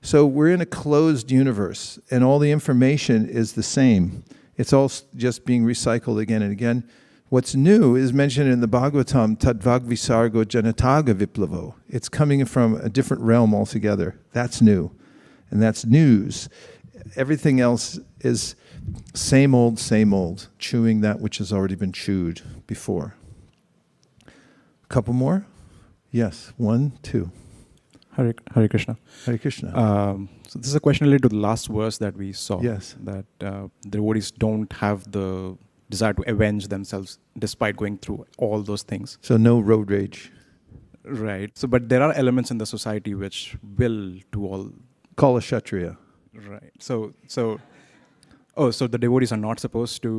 A: So we're in a closed universe, and all the information is the same. It's all just being recycled again and again. What's new is mentioned in the Bhagavatam, tadvag visargo janataga viplavo. It's coming from a different realm altogether. That's new, and that's news. Everything else is same old, chewing that which has already been chewed before. A couple more? Yes, 1, 2.
D: Hare Krishna.
A: Hare Krishna.
D: So this is a question related to the last verse that we saw.
A: Yes.
D: That the devotees don't have the desire to avenge themselves despite going through all those things.
A: So no road rage.
D: Right. So, but there are elements in the society which will do all.
A: Call a kshatriya.
D: Right. So the devotees are not supposed to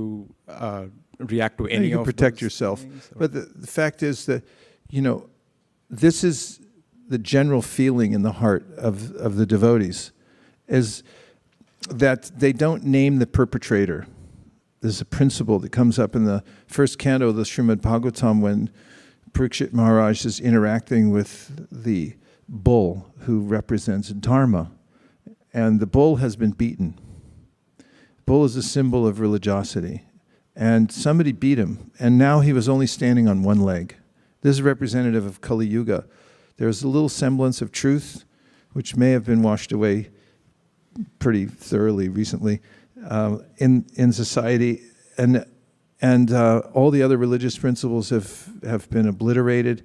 D: react to any
A: you can
D: of
A: protect
D: those
A: yourself.
D: things, or-
A: But the fact is that, this is the general feeling in the heart of the devotees, is that they don't name the perpetrator. There's a principle that comes up in the first canto of the Srimad Bhagavatam when Parikshit Maharaj is interacting with the bull who represents Dharma. And the bull has been beaten. Bull is a symbol of religiosity. And somebody beat him. And now he was only standing on one leg. This is representative of Kali Yuga. There's a little semblance of truth, which may have been washed away pretty thoroughly recently in society. And all the other religious principles have been obliterated.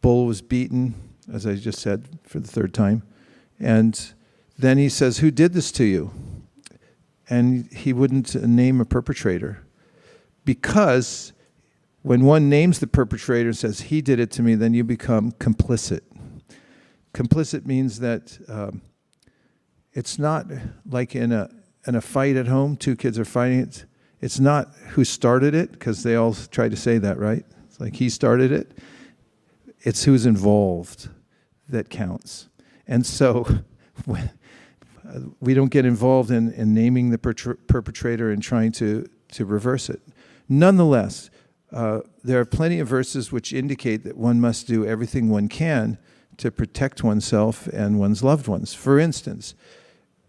A: Bull was beaten, as I just said, for the third time. And then he says, who did this to you? And he wouldn't name a perpetrator. Because when one names the perpetrator and says, he did it to me, then you become complicit. Complicit means that it's not like in a fight at home, two kids are fighting. It's not who started it, because they all try to say that, right? It's like he started it. It's who's involved that counts. And so we don't get involved in naming the perpetrator and trying to reverse it. Nonetheless, there are plenty of verses which indicate that one must do everything one can to protect oneself and one's loved ones. For instance,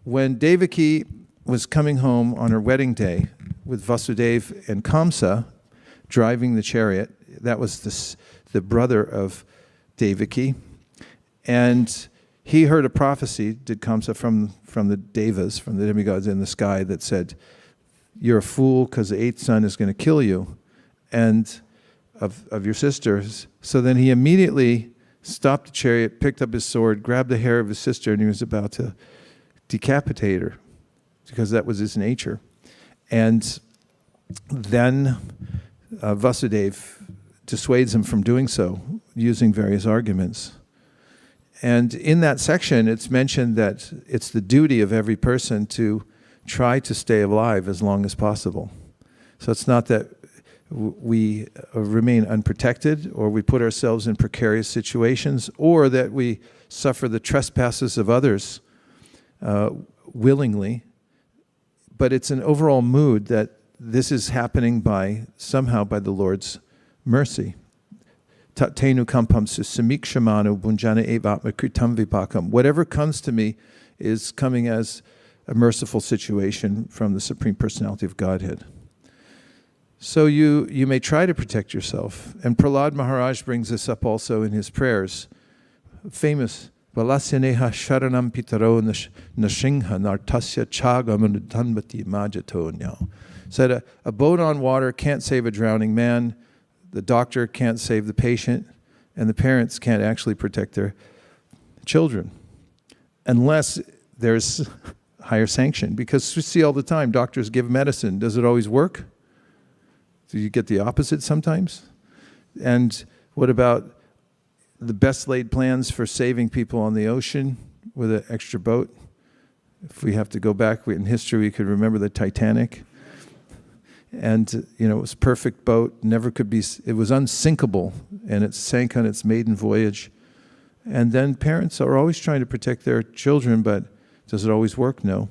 A: when Devaki was coming home on her wedding day with Vasudeva and Kamsa driving the chariot, that was the brother of Devaki, and he heard a prophecy, did Kamsa, from the devas, from the demigods in the sky, that said, you're a fool because the eighth son is going to kill you and of your sisters. So then he immediately stopped the chariot, picked up his sword, grabbed the hair of his sister, and he was about to decapitate her because that was his nature. And then Vasudeva dissuades him from doing so using various arguments. And in that section, it's mentioned that it's the duty of every person to try to stay alive as long as possible. So it's not that we remain unprotected or we put ourselves in precarious situations or that we suffer the trespasses of others willingly, but it's an overall mood that this is happening somehow by the Lord's mercy. Tenu kampam samikshamanu bunjana evatma kritam vipakam. Whatever comes to me is coming as a merciful situation from the Supreme Personality of Godhead. So you may try to protect yourself. And Prahlad Maharaj brings this up also in his prayers. Famous, Valasyaneha sharanam pitaro nashingha nartasya chagamanudhanvati majato now. Said a boat on water can't save a drowning man, the doctor can't save the patient, and the parents can't actually protect their children unless there's higher sanction. Because we see all the time, doctors give medicine. Does it always work? Do you get the opposite sometimes? And what about the best laid plans for saving people on the ocean with an extra boat? If we have to go back in history, we could remember the Titanic. And, it was a perfect boat, it was unsinkable, and it sank on its maiden voyage. And then parents are always trying to protect their children, but does it always work? No.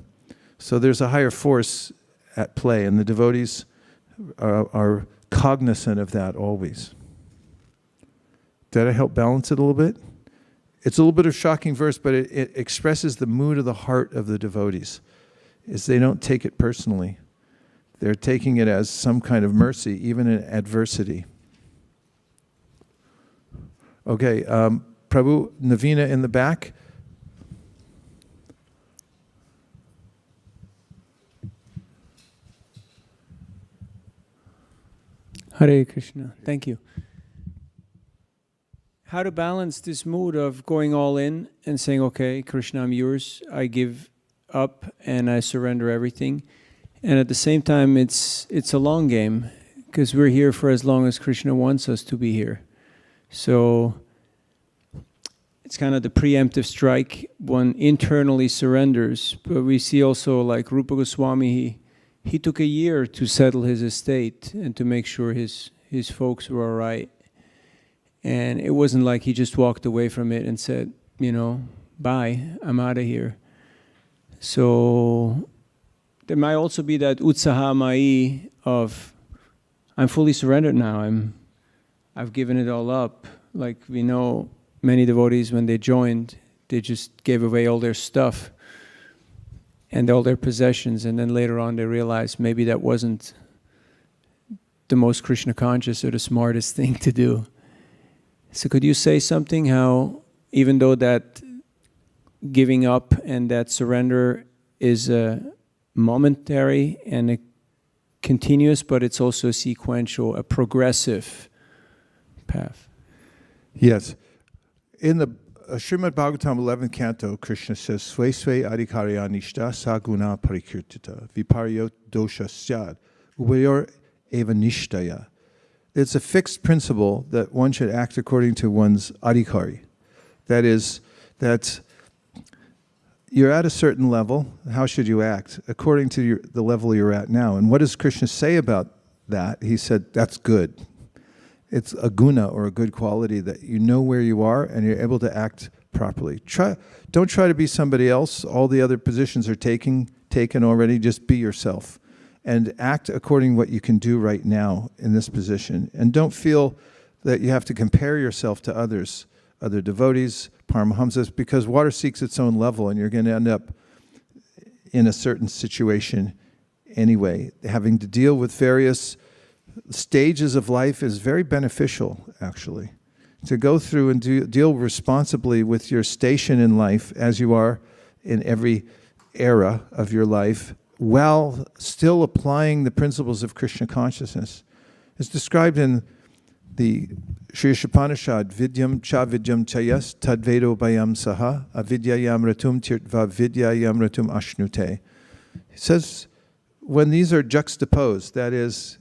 A: So there's a higher force at play, and the devotees are cognizant of that always. Did I help balance it a little bit? It's a little bit of a shocking verse, but it expresses the mood of the heart of the devotees, is they don't take it personally. They're taking it as some kind of mercy, even in adversity. Okay, Prabhu, Navina in the back.
E: Hare Krishna. Thank you. How to balance this mood of going all in and saying, okay, Krishna, I'm yours. I give up and I surrender everything. And at the same time, it's a long game, because we're here for as long as Krishna wants us to be here. So it's kind of the preemptive strike. One internally surrenders, but we see also like Rūpa Goswami, he took a year to settle his estate and to make sure his folks were all right. And it wasn't like he just walked away from it and said, you know, bye, I'm out of here. So there might also be that utsaha mai of, I'm fully surrendered now. I've given it all up. Like we know many devotees, when they joined, they just gave away all their stuff and all their possessions, and then later on they realized maybe that wasn't the most Krishna conscious or the smartest thing to do. So could you say something how, even though that giving up and that surrender is momentary and a continuous, but it's also a sequential, a progressive path?
A: Yes. In the Srimad Bhagavatam 11th canto, Krishna says, Sve sve adhikarya nishta saguna parikirtita viparyo dosha syad ubayor eva nishtaya. It's a fixed principle that one should act according to one's adhikari. That is, that you're at a certain level, how should you act? According to the level you're at now. And what does Krishna say about that? He said, that's good. It's a guna, or a good quality, that you know where you are and you're able to act properly. Don't try to be somebody else. All the other positions are taken already. Just be yourself and act according to what you can do right now in this position. And don't feel that you have to compare yourself to others, other devotees, paramahamsas, because water seeks its own level and you're going to end up in a certain situation anyway. Having to deal with various stages of life is very beneficial, actually. To go through and deal responsibly with your station in life, as you are in every era of your life, while still applying the principles of Krishna consciousness. It's described in the Sri Upanishad, Vidyam cha vidyam chayas tadvedo bayam saha avidyayam ratum tirtva vidyayam ratum ashnute. It says, when these are juxtaposed, that is,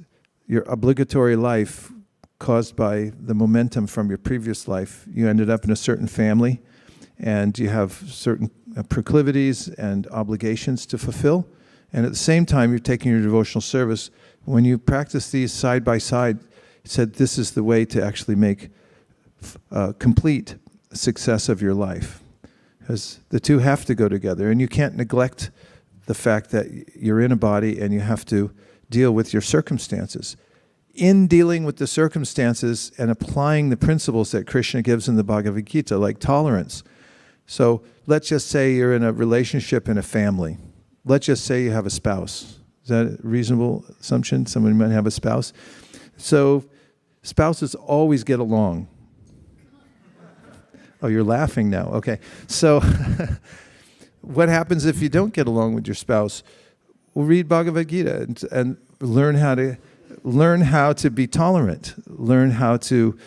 A: your obligatory life caused by the momentum from your previous life, you ended up in a certain family and you have certain proclivities and obligations to fulfill. And at the same time, you're taking your devotional service. When you practice these side by side, it said this is the way to actually make complete success of your life. Because the two have to go together. And you can't neglect the fact that you're in a body and you have to deal with your circumstances. In dealing with the circumstances and applying the principles that Krishna gives in the Bhagavad Gita, like tolerance. So let's just say you're in a relationship in a family. Let's just say you have a spouse. Is that a reasonable assumption? Someone might have a spouse. So spouses always get along. Oh, you're laughing now. Okay. So what happens if you don't get along with your spouse? Well, read Bhagavad Gita and learn how to be tolerant, learn how to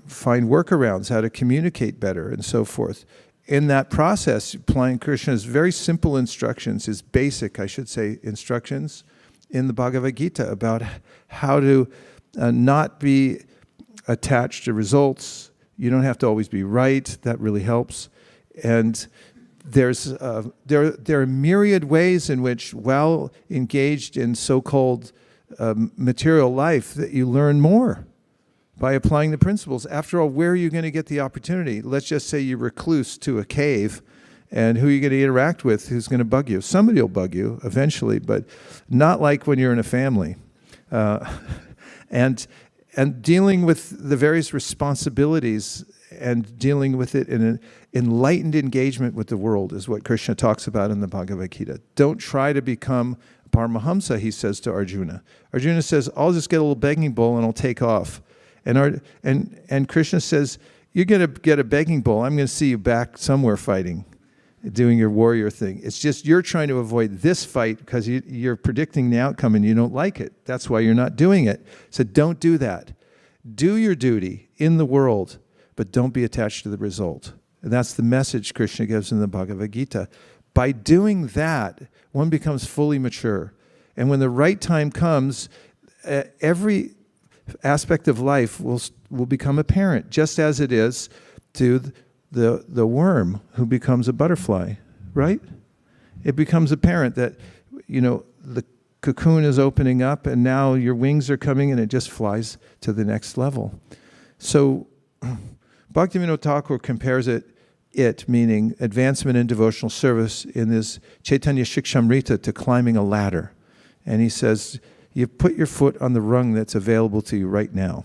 A: find workarounds, how to communicate better, and so forth. In that process, applying Krishna's very simple instructions, his basic, I should say, instructions in the Bhagavad Gita about how to not be attached to results. You don't have to always be right. That really helps. And there are myriad ways in which, while engaged in so-called material life, that you learn more by applying the principles. After all, where are you going to get the opportunity? Let's just say you recluse to a cave, and who are you going to interact with? Who's going to bug you? Somebody will bug you eventually, but not like when you're in a family. And dealing with the various responsibilities and dealing with it in an enlightened engagement with the world is what Krishna talks about in the Bhagavad Gita. Don't try to become Paramahamsa, he says to Arjuna. Arjuna says, I'll just get a little begging bowl and I'll take off. And Krishna says, you're going to get a begging bowl. I'm going to see you back somewhere fighting, doing your warrior thing. It's just you're trying to avoid this fight because you're predicting the outcome and you don't like it. That's why you're not doing it. So don't do that. Do your duty in the world, but don't be attached to the result. And that's the message Krishna gives in the Bhagavad Gita. By doing that, one becomes fully mature. And when the right time comes, every aspect of life will become apparent, just as it is to the worm who becomes a butterfly, right? It becomes apparent that, the cocoon is opening up and now your wings are coming and it just flies to the next level. So Bhaktivinoda Thakur compares it meaning advancement in devotional service in this Chaitanya Shikshamrita to climbing a ladder. And he says, you put your foot on the rung that's available to you right now.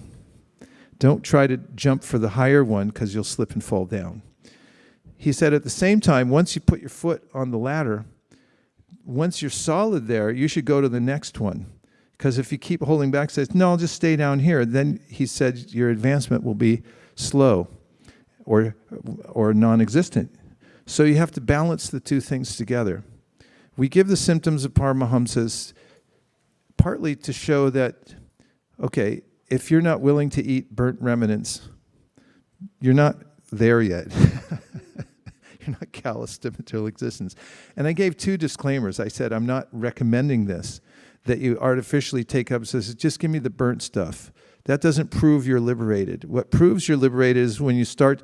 A: Don't try to jump for the higher one because you'll slip and fall down. He said at the same time, once you put your foot on the ladder, once you're solid there, you should go to the next one. Because if you keep holding back, says, no, I'll just stay down here, then he said your advancement will be slow or non-existent. So you have to balance the two things together. We give the symptoms of Paramahamsas partly to show that, okay, if you're not willing to eat burnt remnants, you're not there yet. You're not calloused to material existence. And I gave 2 disclaimers. I said, I'm not recommending this, that you artificially take up, says, just give me the burnt stuff. That doesn't prove you're liberated. What proves you're liberated is when you start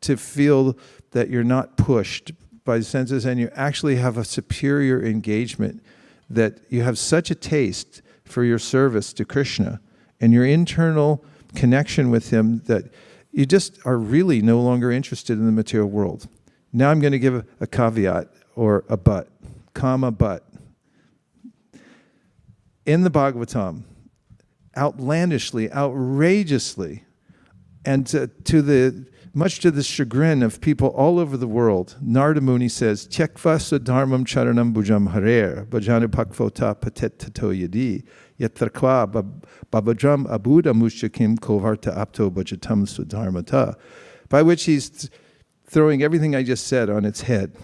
A: to feel that you're not pushed by the senses and you actually have a superior engagement, that you have such a taste for your service to Krishna and your internal connection with him that you just are really no longer interested in the material world. Now I'm going to give a caveat or a but, comma, but. In the Bhagavatam, outlandishly, outrageously, and much to the chagrin of people all over the world, Narada Muni says, Tyakva swadharmam charanam bhujam harer, bhajanu pakvota patet tato yadi, yatrakva babajam abuda mushakim kovarta apto bhajatam swadharmata. By which he's throwing everything I just said on its head.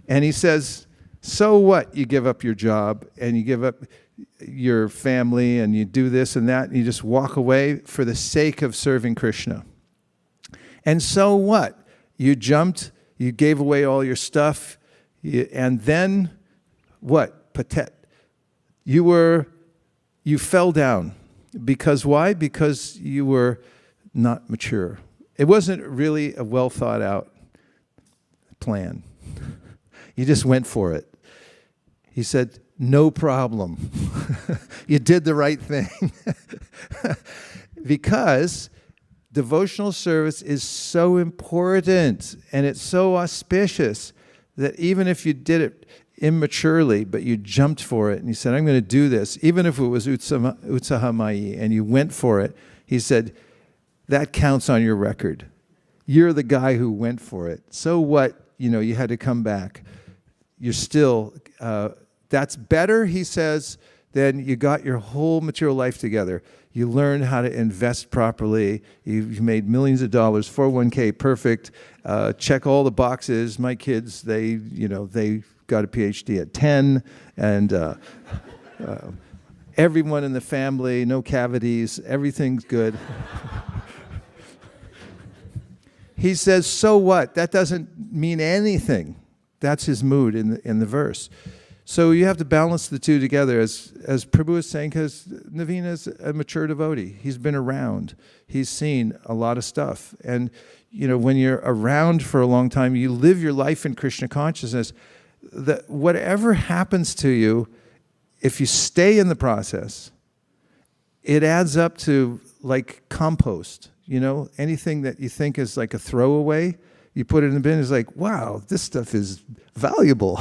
A: And he says, so what? You give up your job and you give up your family and you do this and that and you just walk away for the sake of serving Krishna. And so what? You jumped, you gave away all your stuff, and then what? Patet. You fell down. Because why? Because you were not mature. It wasn't really a well thought out plan. You just went for it. He said, no problem. You did the right thing. Because devotional service is so important and it's so auspicious that even if you did it immaturely, but you jumped for it and you said, I'm going to do this, even if it was utsahamai and you went for it, he said, that counts on your record. You're the guy who went for it. So what? You had to come back. You're still, that's better, he says, than you got your whole material life together. You learned how to invest properly. You've made millions of dollars, 401k, perfect. Check all the boxes. My kids, they got a PhD at 10, and everyone in the family, no cavities, everything's good. He says, so what? That doesn't mean anything. That's his mood in the verse. So you have to balance the two together, as Prabhu is saying, because Naveen is a mature devotee. He's been around. He's seen a lot of stuff. And, when you're around for a long time, you live your life in Krishna consciousness, that whatever happens to you, if you stay in the process, it adds up to like compost. Anything that you think is like a throwaway, you put it in the bin, it's like, wow, this stuff is valuable.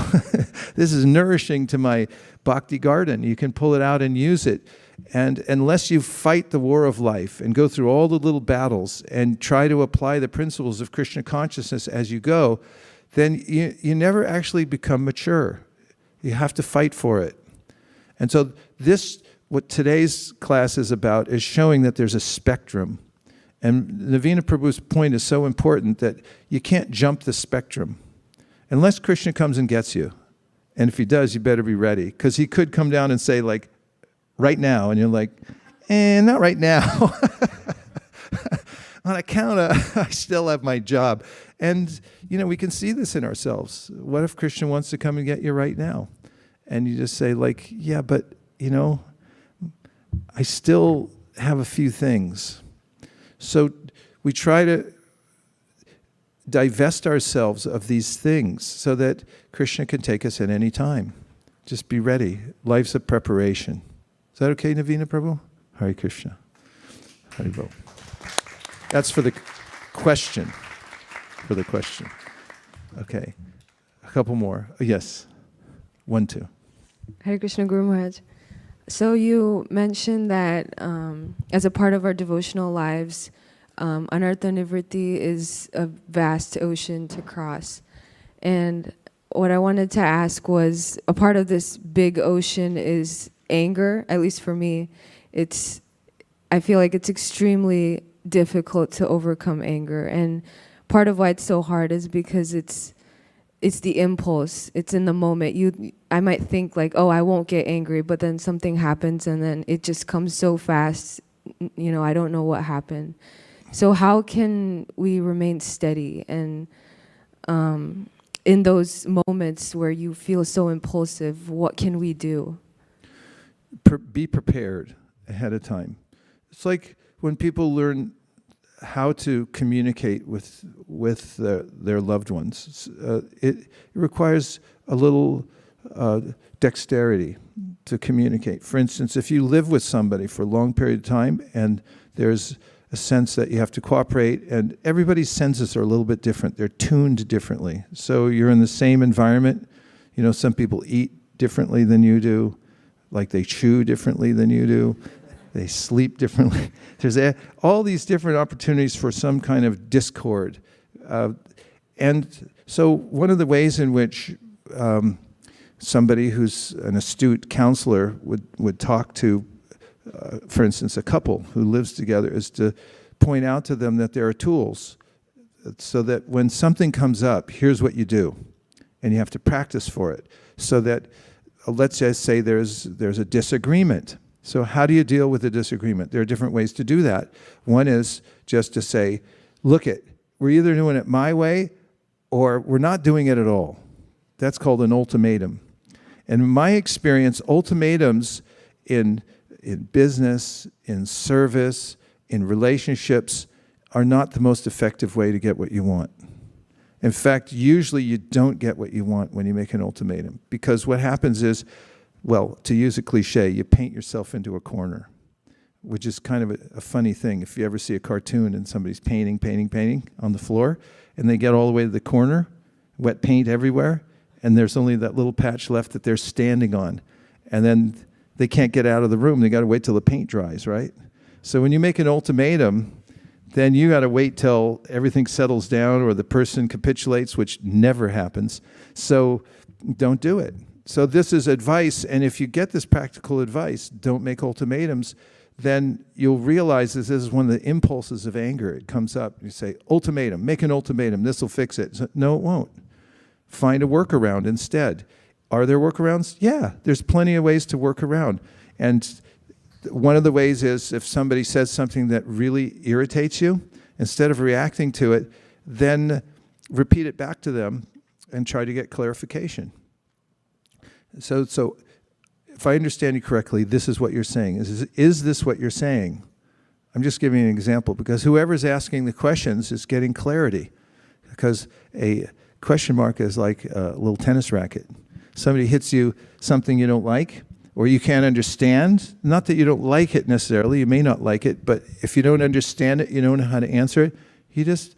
A: This is nourishing to my bhakti garden. You can pull it out and use it. And unless you fight the war of life and go through all the little battles and try to apply the principles of Krishna consciousness as you go, then you never actually become mature. You have to fight for it. And so what today's class is about is showing that there's a spectrum. And Navina Prabhu's point is so important that you can't jump the spectrum unless Krishna comes and gets you. And if he does, you better be ready. Because he could come down and say, like, right now. And you're like, not right now. On account of, I still have my job. And, we can see this in ourselves. What if Krishna wants to come and get you right now? And you just say like, yeah, but I still have a few things. So we try to divest ourselves of these things so that Krishna can take us at any time. Just be ready. Life's a preparation. Is that okay, Navina Prabhu? Hare Krishna. Hare Bol. That's for the question. For the question. Okay. A couple more. Yes. 1, 2.
F: Hare Krishna, Guru Maharaj. So you mentioned that as a part of our devotional lives, Anartha Nivritti is a vast ocean to cross. And what I wanted to ask was, a part of this big ocean is anger, at least for me. I feel like it's extremely difficult to overcome anger. And part of why it's so hard is because it's the impulse. It's in the moment. I might think like, oh, I won't get angry, but then something happens and then it just comes so fast. I don't know what happened. So how can we remain steady and in those moments where you feel so impulsive, what can we do?
A: Be prepared ahead of time. It's like when people learn how to communicate with their loved ones. It requires a little dexterity to communicate. For instance, if you live with somebody for a long period of time and there's a sense that you have to cooperate, and everybody's senses are a little bit different. They're tuned differently. So you're in the same environment. Some people eat differently than you do, like they chew differently than you do. They sleep differently. There's all these different opportunities for some kind of discord. And so one of the ways in which somebody who's an astute counselor would talk to, for instance, a couple who lives together, is to point out to them that there are tools so that when something comes up, here's what you do. And you have to practice for it. So that, let's just say there's a disagreement. So how do you deal with a disagreement? There are different ways to do that. One is just to say, look we're either doing it my way or we're not doing it at all. That's called an ultimatum. And in my experience, ultimatums in business, in service, in relationships are not the most effective way to get what you want. In fact, usually you don't get what you want when you make an ultimatum, because what happens is, well, to use a cliche, you paint yourself into a corner, which is kind of a funny thing. If you ever see a cartoon and somebody's painting on the floor, and they get all the way to the corner, wet paint everywhere, and there's only that little patch left that they're standing on, and then they can't get out of the room. They got to wait till the paint dries, right? So when you make an ultimatum, then you got to wait till everything settles down or the person capitulates, which never happens. So don't do it. So this is advice, and if you get this practical advice, don't make ultimatums, then you'll realize this is one of the impulses of anger. It comes up, you say, ultimatum, make an ultimatum, this will fix it. So, no, it won't. Find a workaround instead. Are there workarounds? Yeah, there's plenty of ways to work around. And one of the ways is if somebody says something that really irritates you, instead of reacting to it, then repeat it back to them and try to get clarification. So if I understand you correctly, this is what you're saying. Is this what you're saying? I'm just giving you an example, because whoever's asking the questions is getting clarity. Because a question mark is like a little tennis racket. Somebody hits you something you don't like, or you can't understand. Not that you don't like it necessarily, you may not like it, but if you don't understand it, you don't know how to answer it, you just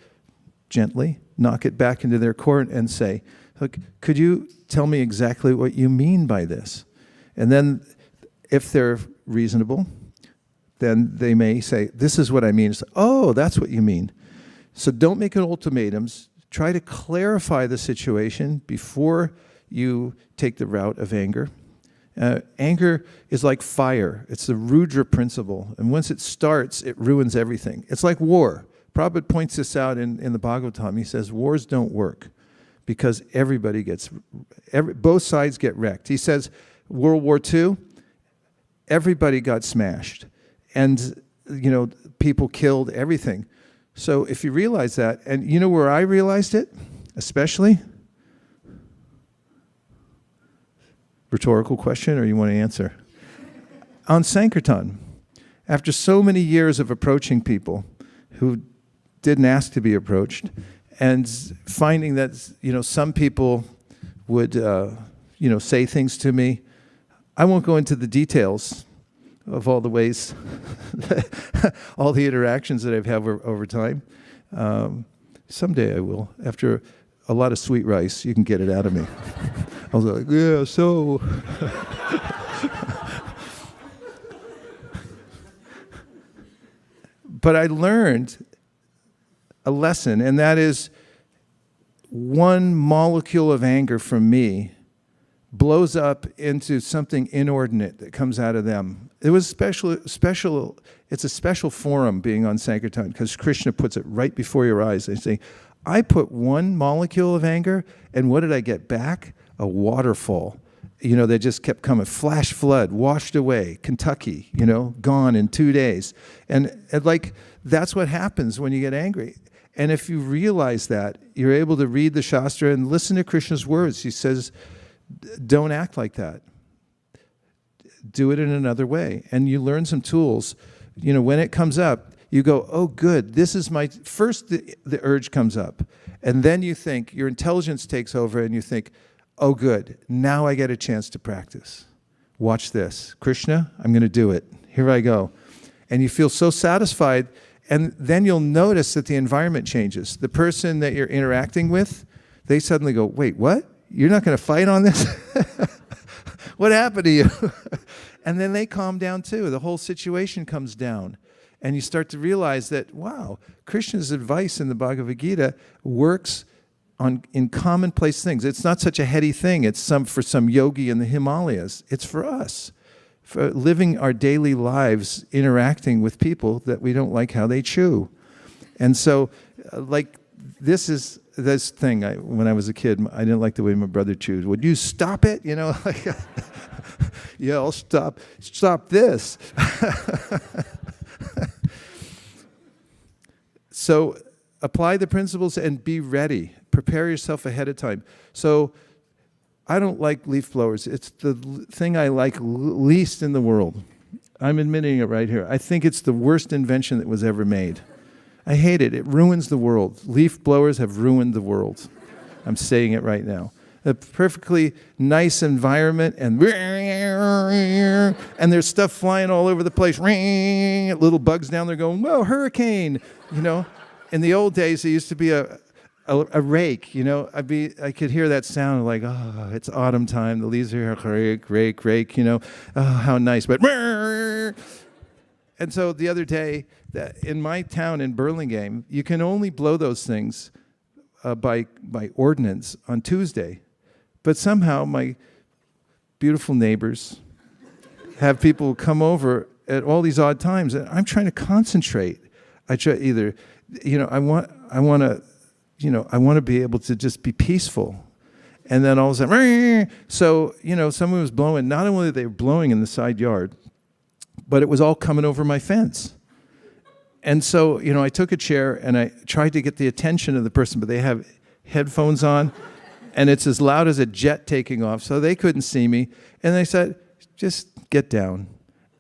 A: gently knock it back into their court and say, look, could you tell me exactly what you mean by this? And then if they're reasonable, then they may say, this is what I mean. It's, oh, that's what you mean. So don't make it ultimatums. Try to clarify the situation before you take the route of anger. Anger is like fire. It's the Rudra principle. And once it starts, it ruins everything. It's like war. Prabhupada points this out in the Bhagavatam. He says, wars don't work because both sides get wrecked. He says, World War II, everybody got smashed. And, people killed everything. So if you realize that, and you know where I realized it, especially? rhetorical question, or you want to answer? On Sankirtan, after so many years of approaching people who didn't ask to be approached, and finding that, some people would, say things to me. I won't go into the details of all the ways, all the interactions that I've had over time. Someday I will. After a lot of sweet rice, you can get it out of me. I was like, yeah, so... But I learned a lesson, and that is one molecule of anger from me blows up into something inordinate that comes out of them. It was special. It's a special forum being on Sankirtan, because Krishna puts it right before your eyes. They say, I put one molecule of anger, and what did I get back? A waterfall. They just kept coming. Flash flood, washed away. Kentucky, gone in 2 days. And that's what happens when you get angry. And if you realize that, you're able to read the Shastra and listen to Krishna's words. He says, don't act like that. Do it in another way. And you learn some tools. When it comes up, you go, oh, good, this is my... First, the urge comes up. And then you think, your intelligence takes over, and you think, oh, good, now I get a chance to practice. Watch this. Krishna, I'm going to do it. Here I go. And you feel so satisfied, and then you'll notice that the environment changes. The person that you're interacting with, they suddenly go, wait, what? You're not going to fight on this? What happened to you? And then they calm down too. The whole situation comes down. And you start to realize that, wow, Krishna's advice in the Bhagavad Gita works in commonplace things. It's not such a heady thing. It's for some yogi in the Himalayas. It's for us, for living our daily lives, interacting with people that we don't like how they chew. And so, this thing, when I was a kid, I didn't like the way my brother chewed. Would you stop it? Yeah, I'll stop this. So apply the principles and be ready. Prepare yourself ahead of time. So I don't like leaf blowers. It's the thing I like least in the world. I'm admitting it right here. I think it's the worst invention that was ever made. I hate it. It ruins the world. Leaf blowers have ruined the world. I'm saying it right now. A perfectly nice environment, and there's stuff flying all over the place. Little bugs down there going, whoa, hurricane. In the old days, there used to be a rake. I could hear that sound like, oh, it's autumn time. The leaves are here, rake. Oh, how nice. But and so the other day, in my town in Burlingame, you can only blow those things by ordinance on Tuesday. But somehow my beautiful neighbors have people come over at all these odd times, and I'm trying to concentrate. I try either, I want to be able to just be peaceful. And then all of a sudden, so, someone was blowing, not only were they blowing in the side yard, but it was all coming over my fence. And so, I took a chair and I tried to get the attention of the person, but they have headphones on, and it's as loud as a jet taking off, so they couldn't see me. And they said, just get down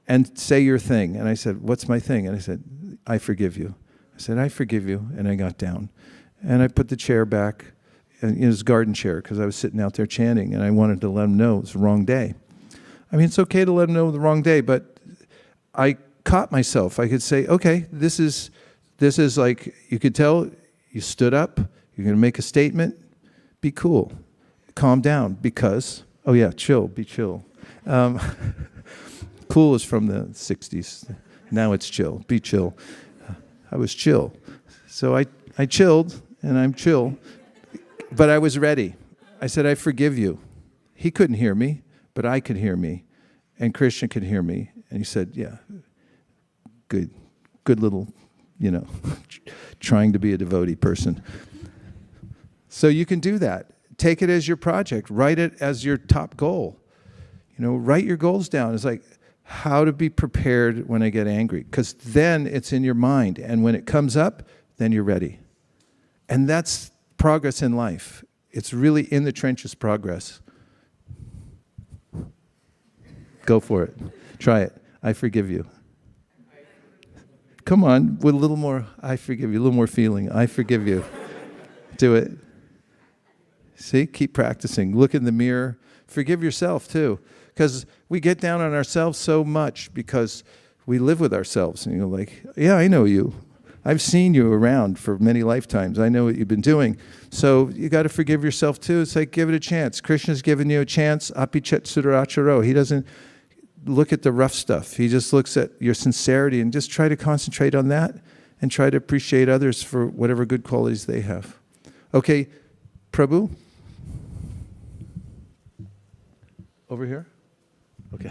A: and say your thing. And I said, what's my thing? And I said, I forgive you. I said, I forgive you. And I got down. And I put the chair back, and it was a garden chair, because I was sitting out there chanting, and I wanted to let them know it was the wrong day. I mean, it's okay to let them know the wrong day, but I caught myself. I could say, okay, this is like, you could tell you stood up, you're going to make a statement, be cool, calm down, because, oh yeah, chill, be chill. Cool is from the 60s. Now it's chill, be chill. I was chill. So I chilled, and I'm chill, but I was ready. I said, I forgive you. He couldn't hear me, but I could hear me, and Krishna could hear me. And he said, yeah, good little, trying to be a devotee person. So you can do that. Take it as your project. Write it as your top goal. Write your goals down. It's like how to be prepared when I get angry, because then it's in your mind. And when it comes up, then you're ready. And that's progress in life. It's really in the trenches progress. Go for it. Try it. I forgive you. Come on, with a little more, I forgive you, a little more feeling. I forgive you. Do it. See, keep practicing. Look in the mirror. Forgive yourself too. Because we get down on ourselves so much because we live with ourselves. And you're like, yeah, I know you. I've seen you around for many lifetimes. I know what you've been doing. So you got to forgive yourself too. It's like, give it a chance. Krishna's given you a chance. Apichet sudaracharo. He doesn't look at the rough stuff. He just looks at your sincerity and just try to concentrate on that and try to appreciate others for whatever good qualities they have. Okay, Prabhu? Over here? Okay.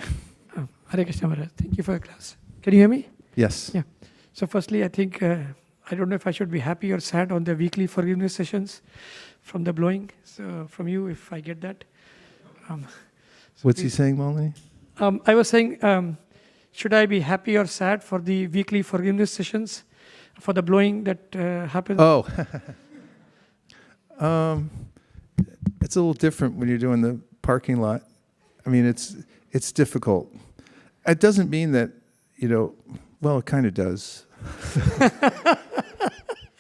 G: Hare Krishna Maharaj. Thank you for your class. Can you hear me?
A: Yes.
G: Yeah. So firstly, I think, I don't know if I should be happy or sad on the weekly forgiveness sessions from the blowing. So from you, if I get that.
A: What's he saying, Malini?
G: I was saying, should I be happy or sad for the weekly forgiveness sessions for the blowing that happened?
A: Oh. It's a little different when you're doing the parking lot. I mean, it's difficult. It doesn't mean that, well, it kind of does.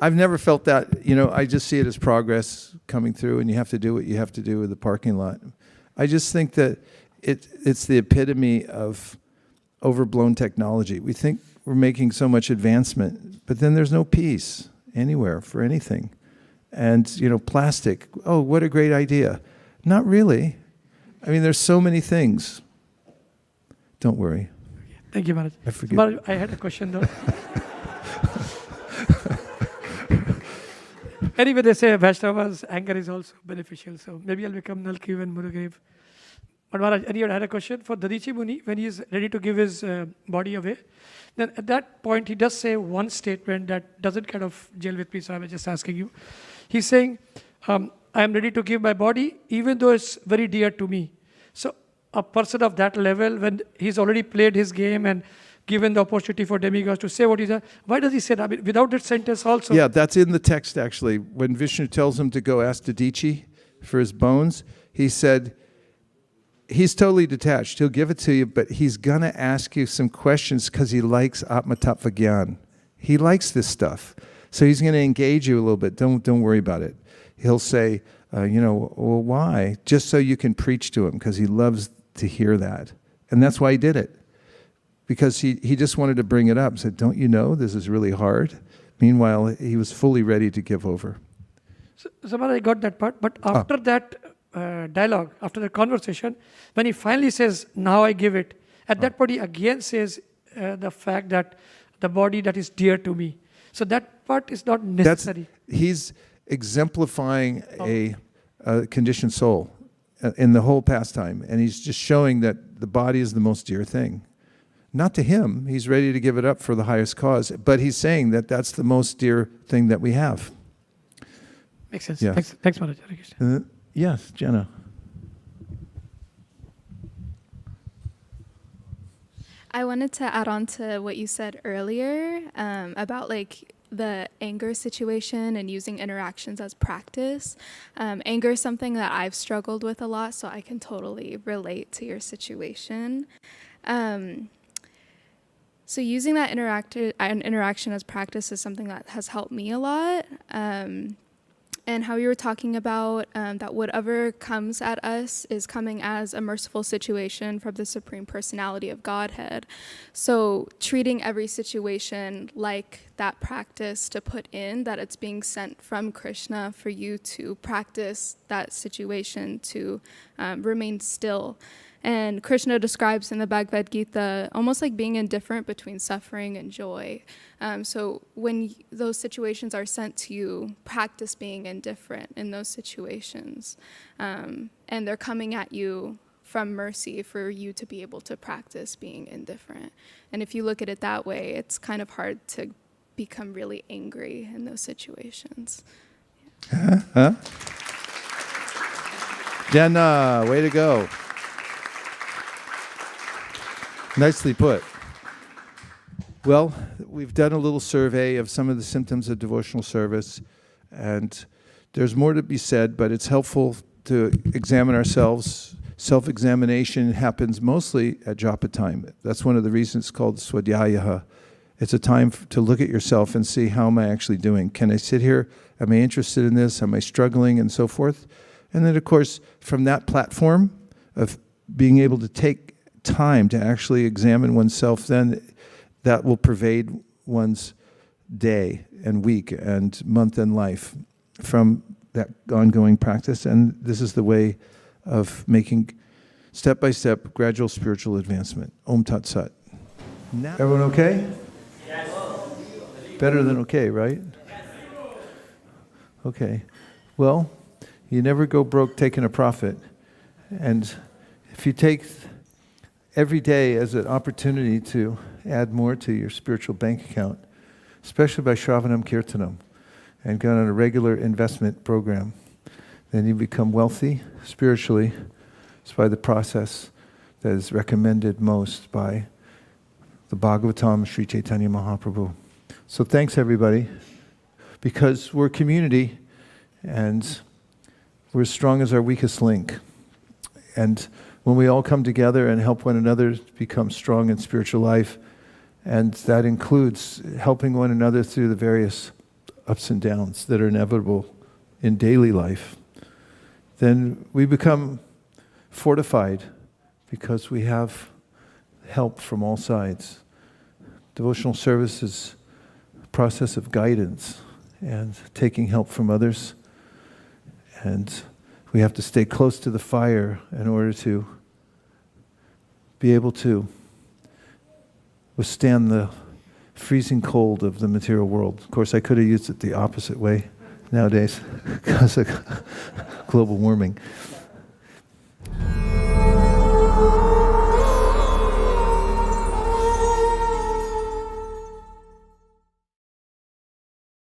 A: I've never felt that, I just see it as progress coming through and you have to do what you have to do with the parking lot. I just think that it's the epitome of overblown technology. We think we're making so much advancement, but then there's no peace anywhere for anything. And, plastic, oh, what a great idea. Not really. I mean, there's so many things. Don't worry.
G: Thank you, Maharaj.
A: I forgive.
G: Maharaj, I had a question though. Anyway, they say Vaishnava's anger is also beneficial, so maybe I'll become Nalkiv and Murugav. But Maharaj, anyway, I had a question for Dadichi Muni. When he is ready to give his body away, then at that point he does say one statement that doesn't kind of gel with me, so I was just asking you. He's saying, I am ready to give my body even though it's very dear to me. So a person of that level, when he's already played his game and given the opportunity for demigods to say what he's done, why does he say that? I mean, without that sentence also?
A: Yeah, that's in the text actually. When Vishnu tells him to go ask Dadichi for his bones, he said, he's totally detached. He'll give it to you, but he's going to ask you some questions because he likes Atma Tattva Gyan. He likes this stuff. So he's going to engage you a little bit. Don't worry about it. He'll say, well, why? Just so you can preach to him because he loves to hear that. And that's why he did it. Because he just wanted to bring it up. Said, don't you know this is really hard? Meanwhile, he was fully ready to give over.
G: So I got that part. But after that dialogue, after the conversation, when he finally says, now I give it, at that point he again says the fact that the body that is dear to me. So that part is not necessary.
A: He's exemplifying a conditioned soul in the whole pastime. And he's just showing that the body is the most dear thing. Not to him. He's ready to give it up for the highest cause. But he's saying that that's the most dear thing that we have.
G: Makes sense.
A: Yeah.
G: Thanks Maharaj.
A: Yes, Jenna.
H: I wanted to add on to what you said earlier about the anger situation and using interactions as practice. Anger is something that I've struggled with a lot, so I can totally relate to your situation. So using that interaction as practice is something that has helped me a lot. And how you were talking about that whatever comes at us is coming as a merciful situation from the Supreme Personality of Godhead. So treating every situation like that practice to put in, that it's being sent from Krishna for you to practice that situation to remain still. And Krishna describes in the Bhagavad Gita almost like being indifferent between suffering and joy. So when those situations are sent to you, practice being indifferent in those situations. And they're coming at you from mercy for you to be able to practice being indifferent. And if you look at it that way, it's kind of hard to become really angry in those situations.
A: Huh? Jenna, way to go. Nicely put. Well, we've done a little survey of some of the symptoms of devotional service, and there's more to be said, but it's helpful to examine ourselves, self-examination happens mostly at japa time. That's one of the reasons it's called swadhyaya. It's a time to look at yourself and see, how am I actually doing? Can I sit here? Am I interested in this? Am I struggling? And so forth. And then, of course, from that platform of being able to take time to actually examine oneself, then that will pervade one's day and week and month and life from that ongoing practice. And this is the way of making step-by-step gradual spiritual advancement. Om Tat Sat. Everyone okay? Yes. Better than okay, right? Yes. Okay. Well, you never go broke taking a profit. And if you take every day as an opportunity to add more to your spiritual bank account, especially by Shravanam Kirtanam, and go on a regular investment program, then you become wealthy spiritually. It's by the process that is recommended most by the Bhagavatam, Sri Chaitanya Mahaprabhu. So thanks everybody, because we're a community and we're as strong as our weakest link. And when we all come together and help one another become strong in spiritual life, and that includes helping one another through the various ups and downs that are inevitable in daily life, then we become fortified because we have help from all sides. Devotional service is a process of guidance and taking help from others. And we have to stay close to the fire in order to be able to withstand the freezing cold of the material world. Of course, I could have used it the opposite way nowadays because of global warming.